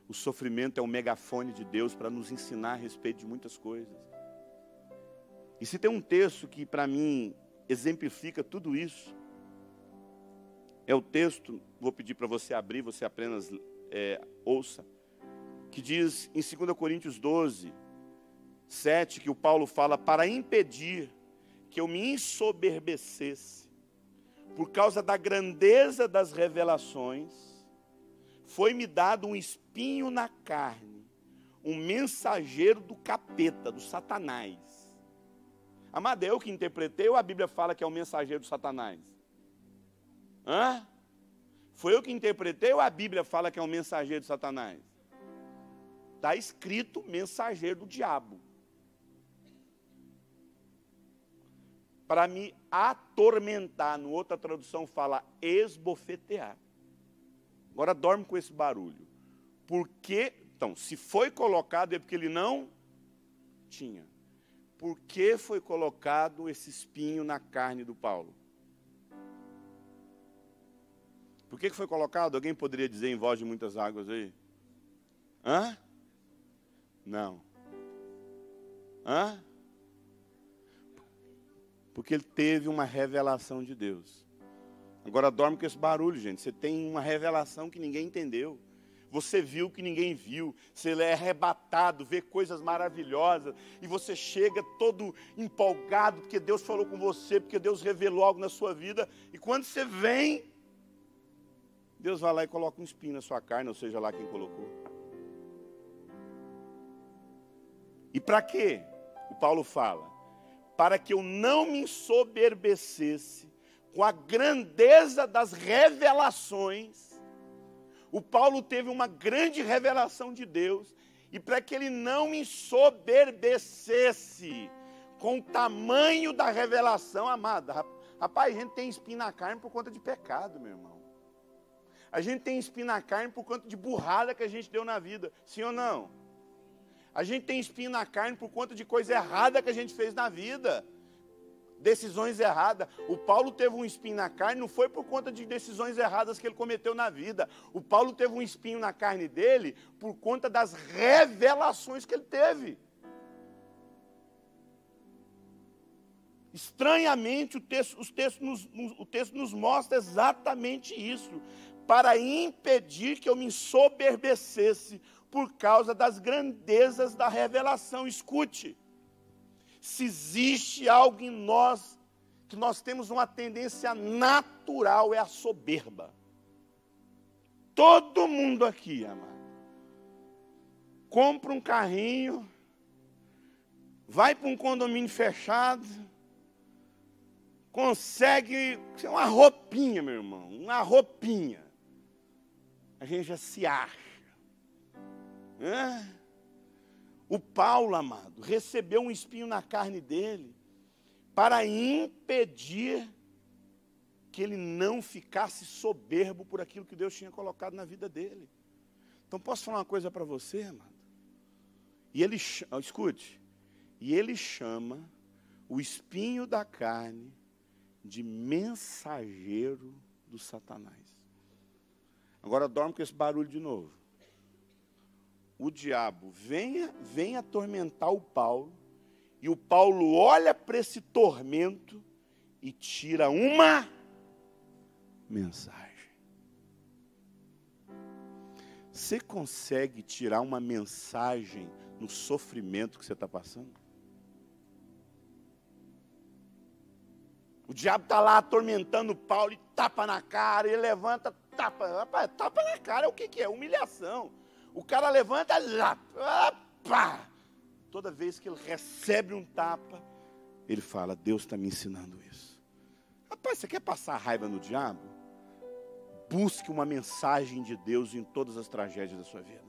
O sofrimento é um megafone de Deus para nos ensinar a respeito de muitas coisas. E se tem um texto que para mim exemplifica tudo isso, é o texto, vou pedir para você abrir, você apenas ouça, que diz em 2 Coríntios 12, 7, que o Paulo fala, para impedir que eu me ensoberbecesse, por causa da grandeza das revelações, foi-me dado um espinho na carne, um mensageiro do capeta, do Satanás. Amado, eu que interpretei ou a Bíblia fala que é o mensageiro do Satanás? Hã? Foi eu que interpretei ou a Bíblia fala que é um mensageiro do Satanás? Está escrito mensageiro do diabo. Para me atormentar, no outra tradução fala esbofetear. Agora dorme com esse barulho. Porque, então, se foi colocado é porque ele não tinha. Por que foi colocado esse espinho na carne do Paulo? Por que foi colocado? Alguém poderia dizer em voz de muitas águas aí? Hã? Não. Hã? Porque ele teve uma revelação de Deus. Agora dorme com esse barulho, gente. Você tem uma revelação que ninguém entendeu. Você viu que ninguém viu. Você é arrebatado, vê coisas maravilhosas. E você chega todo empolgado, porque Deus falou com você, porque Deus revelou algo na sua vida. E quando você vem, Deus vai lá e coloca um espinho na sua carne, ou seja lá quem colocou. E para quê? O Paulo fala, para que eu não me ensoberbecesse com a grandeza das revelações. O Paulo teve uma grande revelação de Deus, e para que ele não me ensoberbecesse com o tamanho da revelação, amada. Rapaz, a gente tem espinho na carne por conta de pecado, meu irmão. A gente tem espinho na carne por conta de burrada que a gente deu na vida, sim ou não? A gente tem espinho na carne por conta de coisa errada que a gente fez na vida. Decisões erradas. O Paulo teve um espinho na carne, não foi por conta de decisões erradas que ele cometeu na vida. O Paulo teve um espinho na carne dele por conta das revelações que ele teve. Estranhamente, o texto nos mostra exatamente isso. Para impedir que eu me ensoberbecesse por causa das grandezas da revelação. Escute. Se existe algo em nós, que nós temos uma tendência natural, é a soberba. Todo mundo aqui, amado, compra um carrinho, vai para um condomínio fechado, consegue uma roupinha, meu irmão, uma roupinha. A gente já se acha. O Paulo, amado, recebeu um espinho na carne dele para impedir que ele não ficasse soberbo por aquilo que Deus tinha colocado na vida dele. Então, posso falar uma coisa para você, amado? E ele, escute, e ele chama o espinho da carne de mensageiro do Satanás. Agora dorme com esse barulho de novo. O diabo vem atormentar o Paulo, e o Paulo olha para esse tormento e tira uma mensagem. Você consegue tirar uma mensagem no sofrimento que você está passando? O diabo está lá atormentando o Paulo e tapa na cara, ele levanta, tapa. Rapaz, tapa na cara, o que é? Humilhação. O cara levanta, lá, pá. Toda vez que ele recebe um tapa, ele fala, Deus está me ensinando isso. Rapaz, você quer passar raiva no diabo? Busque uma mensagem de Deus em todas as tragédias da sua vida.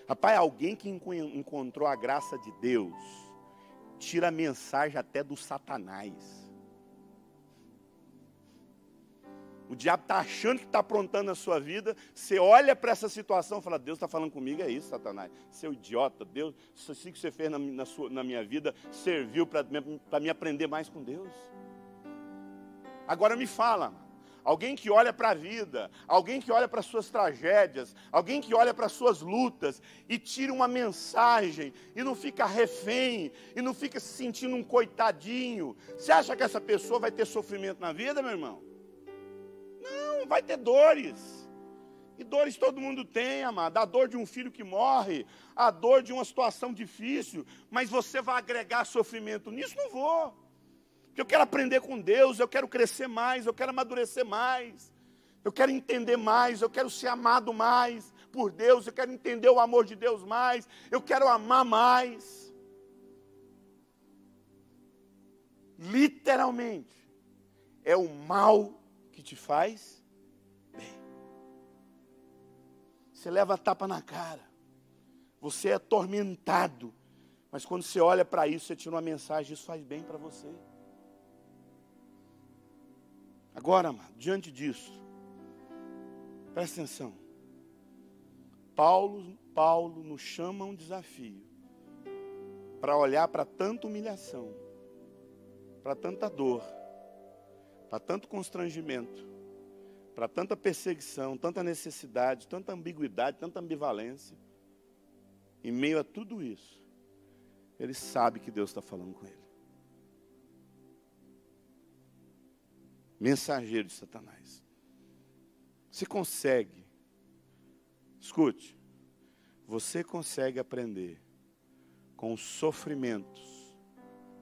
Rapaz, alguém que encontrou a graça de Deus, tira a mensagem até do Satanás. O diabo está achando que está aprontando a sua vida. Você olha para essa situação e fala, Deus está falando comigo, é isso, Satanás. Seu idiota, Deus, isso assim que você fez na minha vida, serviu para me aprender mais com Deus. Agora me fala, alguém que olha para a vida, alguém que olha para as suas tragédias, alguém que olha para as suas lutas e tira uma mensagem e não fica refém, e não fica se sentindo um coitadinho. Você acha que essa pessoa vai ter sofrimento na vida, meu irmão? Não, vai ter dores. E dores todo mundo tem, amado. A dor de um filho que morre, a dor de uma situação difícil, mas você vai agregar sofrimento nisso? Não vou. Porque eu quero aprender com Deus, eu quero crescer mais, eu quero amadurecer mais, eu quero entender mais, eu quero ser amado mais por Deus, eu quero entender o amor de Deus mais, eu quero amar mais. Literalmente, é o mal que te faz bem. Você leva tapa na cara, você é atormentado, mas quando você olha para isso, você tira uma mensagem, isso faz bem para você. Agora, amado, diante disso, presta atenção. Paulo nos chama a um desafio para olhar para tanta humilhação, para tanta dor, para tanto constrangimento, para tanta perseguição, tanta necessidade, tanta ambiguidade, tanta ambivalência. Em meio a tudo isso, ele sabe que Deus está falando com ele. Mensageiro de Satanás. Você consegue, escute, você consegue aprender com os sofrimentos,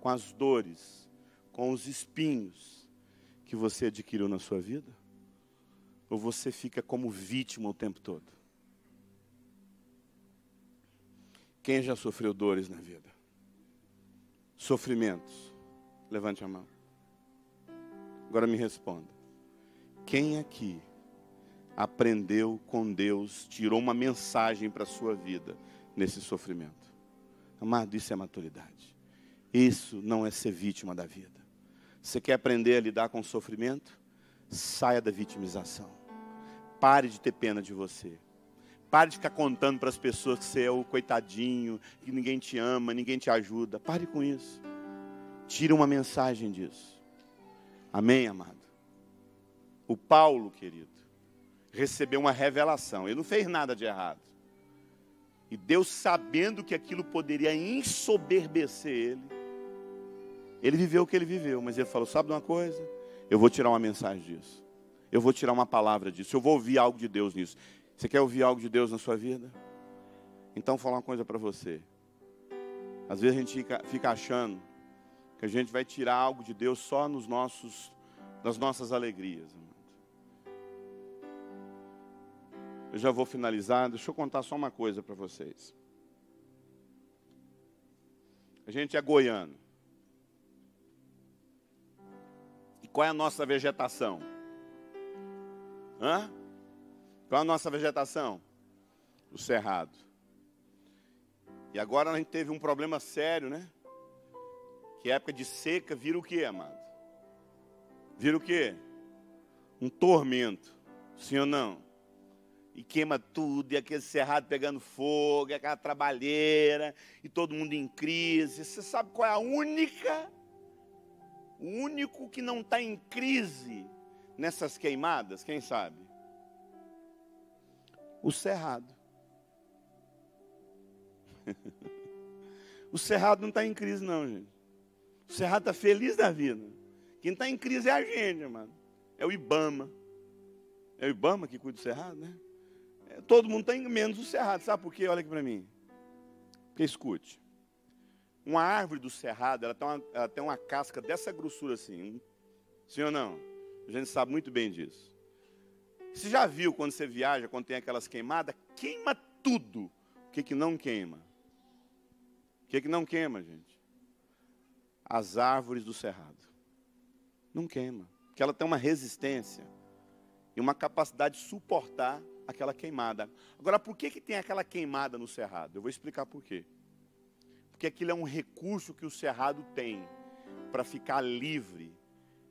com as dores, com os espinhos que você adquiriu na sua vida? Ou você fica como vítima o tempo todo? Quem já sofreu dores na vida? Sofrimentos? Levante a mão. Agora me responda. Quem aqui aprendeu com Deus, tirou uma mensagem para a sua vida nesse sofrimento? Amado, isso é maturidade. Isso não é ser vítima da vida. Você quer aprender a lidar com o sofrimento? Saia da vitimização. Pare de ter pena de você. Pare de ficar contando para as pessoas que você é o coitadinho, que ninguém te ama, ninguém te ajuda. Pare com isso. Tire uma mensagem disso. Amém, amado? O Paulo, querido, recebeu uma revelação. Ele não fez nada de errado. E Deus, sabendo que aquilo poderia ensoberbecer ele viveu o que ele viveu. Mas ele falou, sabe de uma coisa? Eu vou tirar uma mensagem disso. Eu vou tirar uma palavra disso. Eu vou ouvir algo de Deus nisso. Você quer ouvir algo de Deus na sua vida? Então, vou falar uma coisa para você. Às vezes a gente fica achando que a gente vai tirar algo de Deus só nas nossas alegrias. Eu já vou finalizar, deixa eu contar só uma coisa para vocês. A gente é goiano. E qual é a nossa vegetação? Qual é a nossa vegetação? O cerrado. E agora a gente teve um problema sério, né? Que época de seca vira o quê, amado? Vira o quê? Um tormento. Sim ou não? E queima tudo, e aquele cerrado pegando fogo, e aquela trabalheira, e todo mundo em crise. Você sabe qual é o único que não está em crise nessas queimadas? Quem sabe? O cerrado. O cerrado não está em crise não, gente. O cerrado está feliz da vida. Quem está em crise é a gente, mano. É o Ibama. É o Ibama que cuida do cerrado, né? Todo mundo está em menos o cerrado. Sabe por quê? Olha aqui para mim. Porque escute. Uma árvore do cerrado, ela tem uma casca dessa grossura assim. Sim ou não? A gente sabe muito bem disso. Você já viu quando você viaja, quando tem aquelas queimadas, queima tudo. O que não queima? O que não queima, gente? As árvores do cerrado. Não queima. Porque ela tem uma resistência e uma capacidade de suportar aquela queimada. Agora, por que tem aquela queimada no cerrado? Eu vou explicar por quê. Porque aquilo é um recurso que o cerrado tem para ficar livre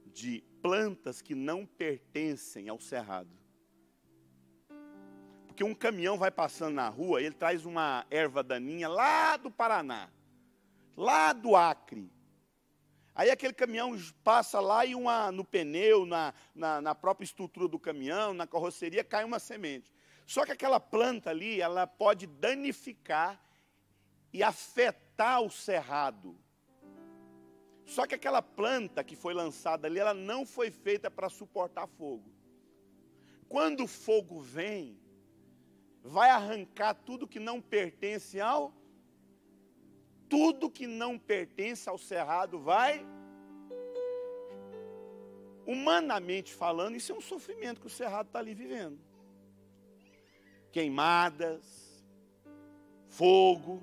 de plantas que não pertencem ao cerrado. Porque um caminhão vai passando na rua e ele traz uma erva daninha lá do Paraná, lá do Acre. Aí aquele caminhão passa lá e no pneu, na própria estrutura do caminhão, na carroceria, cai uma semente. Só que aquela planta ali, ela pode danificar e afetar o cerrado. Só que aquela planta que foi lançada ali, ela não foi feita para suportar fogo. Quando o fogo vem, vai arrancar tudo que não pertence ao... Tudo que não pertence ao cerrado vai... humanamente falando, isso é um sofrimento que o cerrado está ali vivendo. Queimadas, fogo,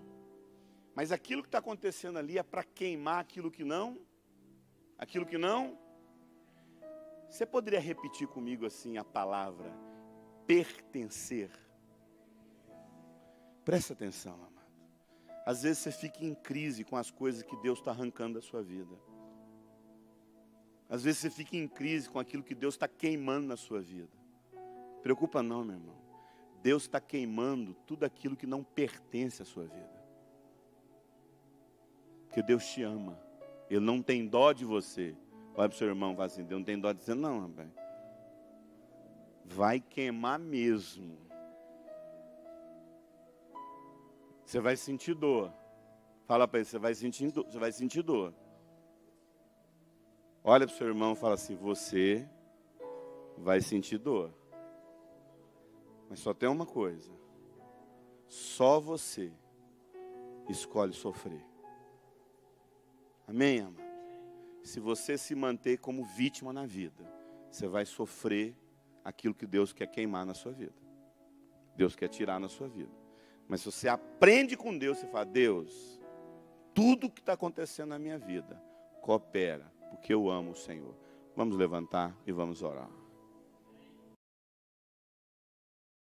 mas aquilo que está acontecendo ali é para queimar aquilo que não. Você poderia repetir comigo assim a palavra pertencer? Presta atenção, amado. Às vezes você fica em crise com as coisas que Deus está arrancando da sua vida. Às vezes você fica em crise com aquilo que Deus está queimando na sua vida. Preocupa não, meu irmão. Deus está queimando tudo aquilo que não pertence à sua vida. Porque Deus te ama. Ele não tem dó de você. Olha para o seu irmão e fala assim, Deus não tem dó de você não, rapaz. Vai queimar mesmo. Você vai sentir dor. Fala para ele, você vai sentir dor. Olha para o seu irmão e fala assim, você vai sentir dor. Mas só tem uma coisa. Só você escolhe sofrer. Amém, amado? Se você se manter como vítima na vida, você vai sofrer aquilo que Deus quer queimar na sua vida. Deus quer tirar na sua vida. Mas se você aprende com Deus, você fala, Deus, tudo que está acontecendo na minha vida, coopera, porque eu amo o Senhor. Vamos levantar e vamos orar.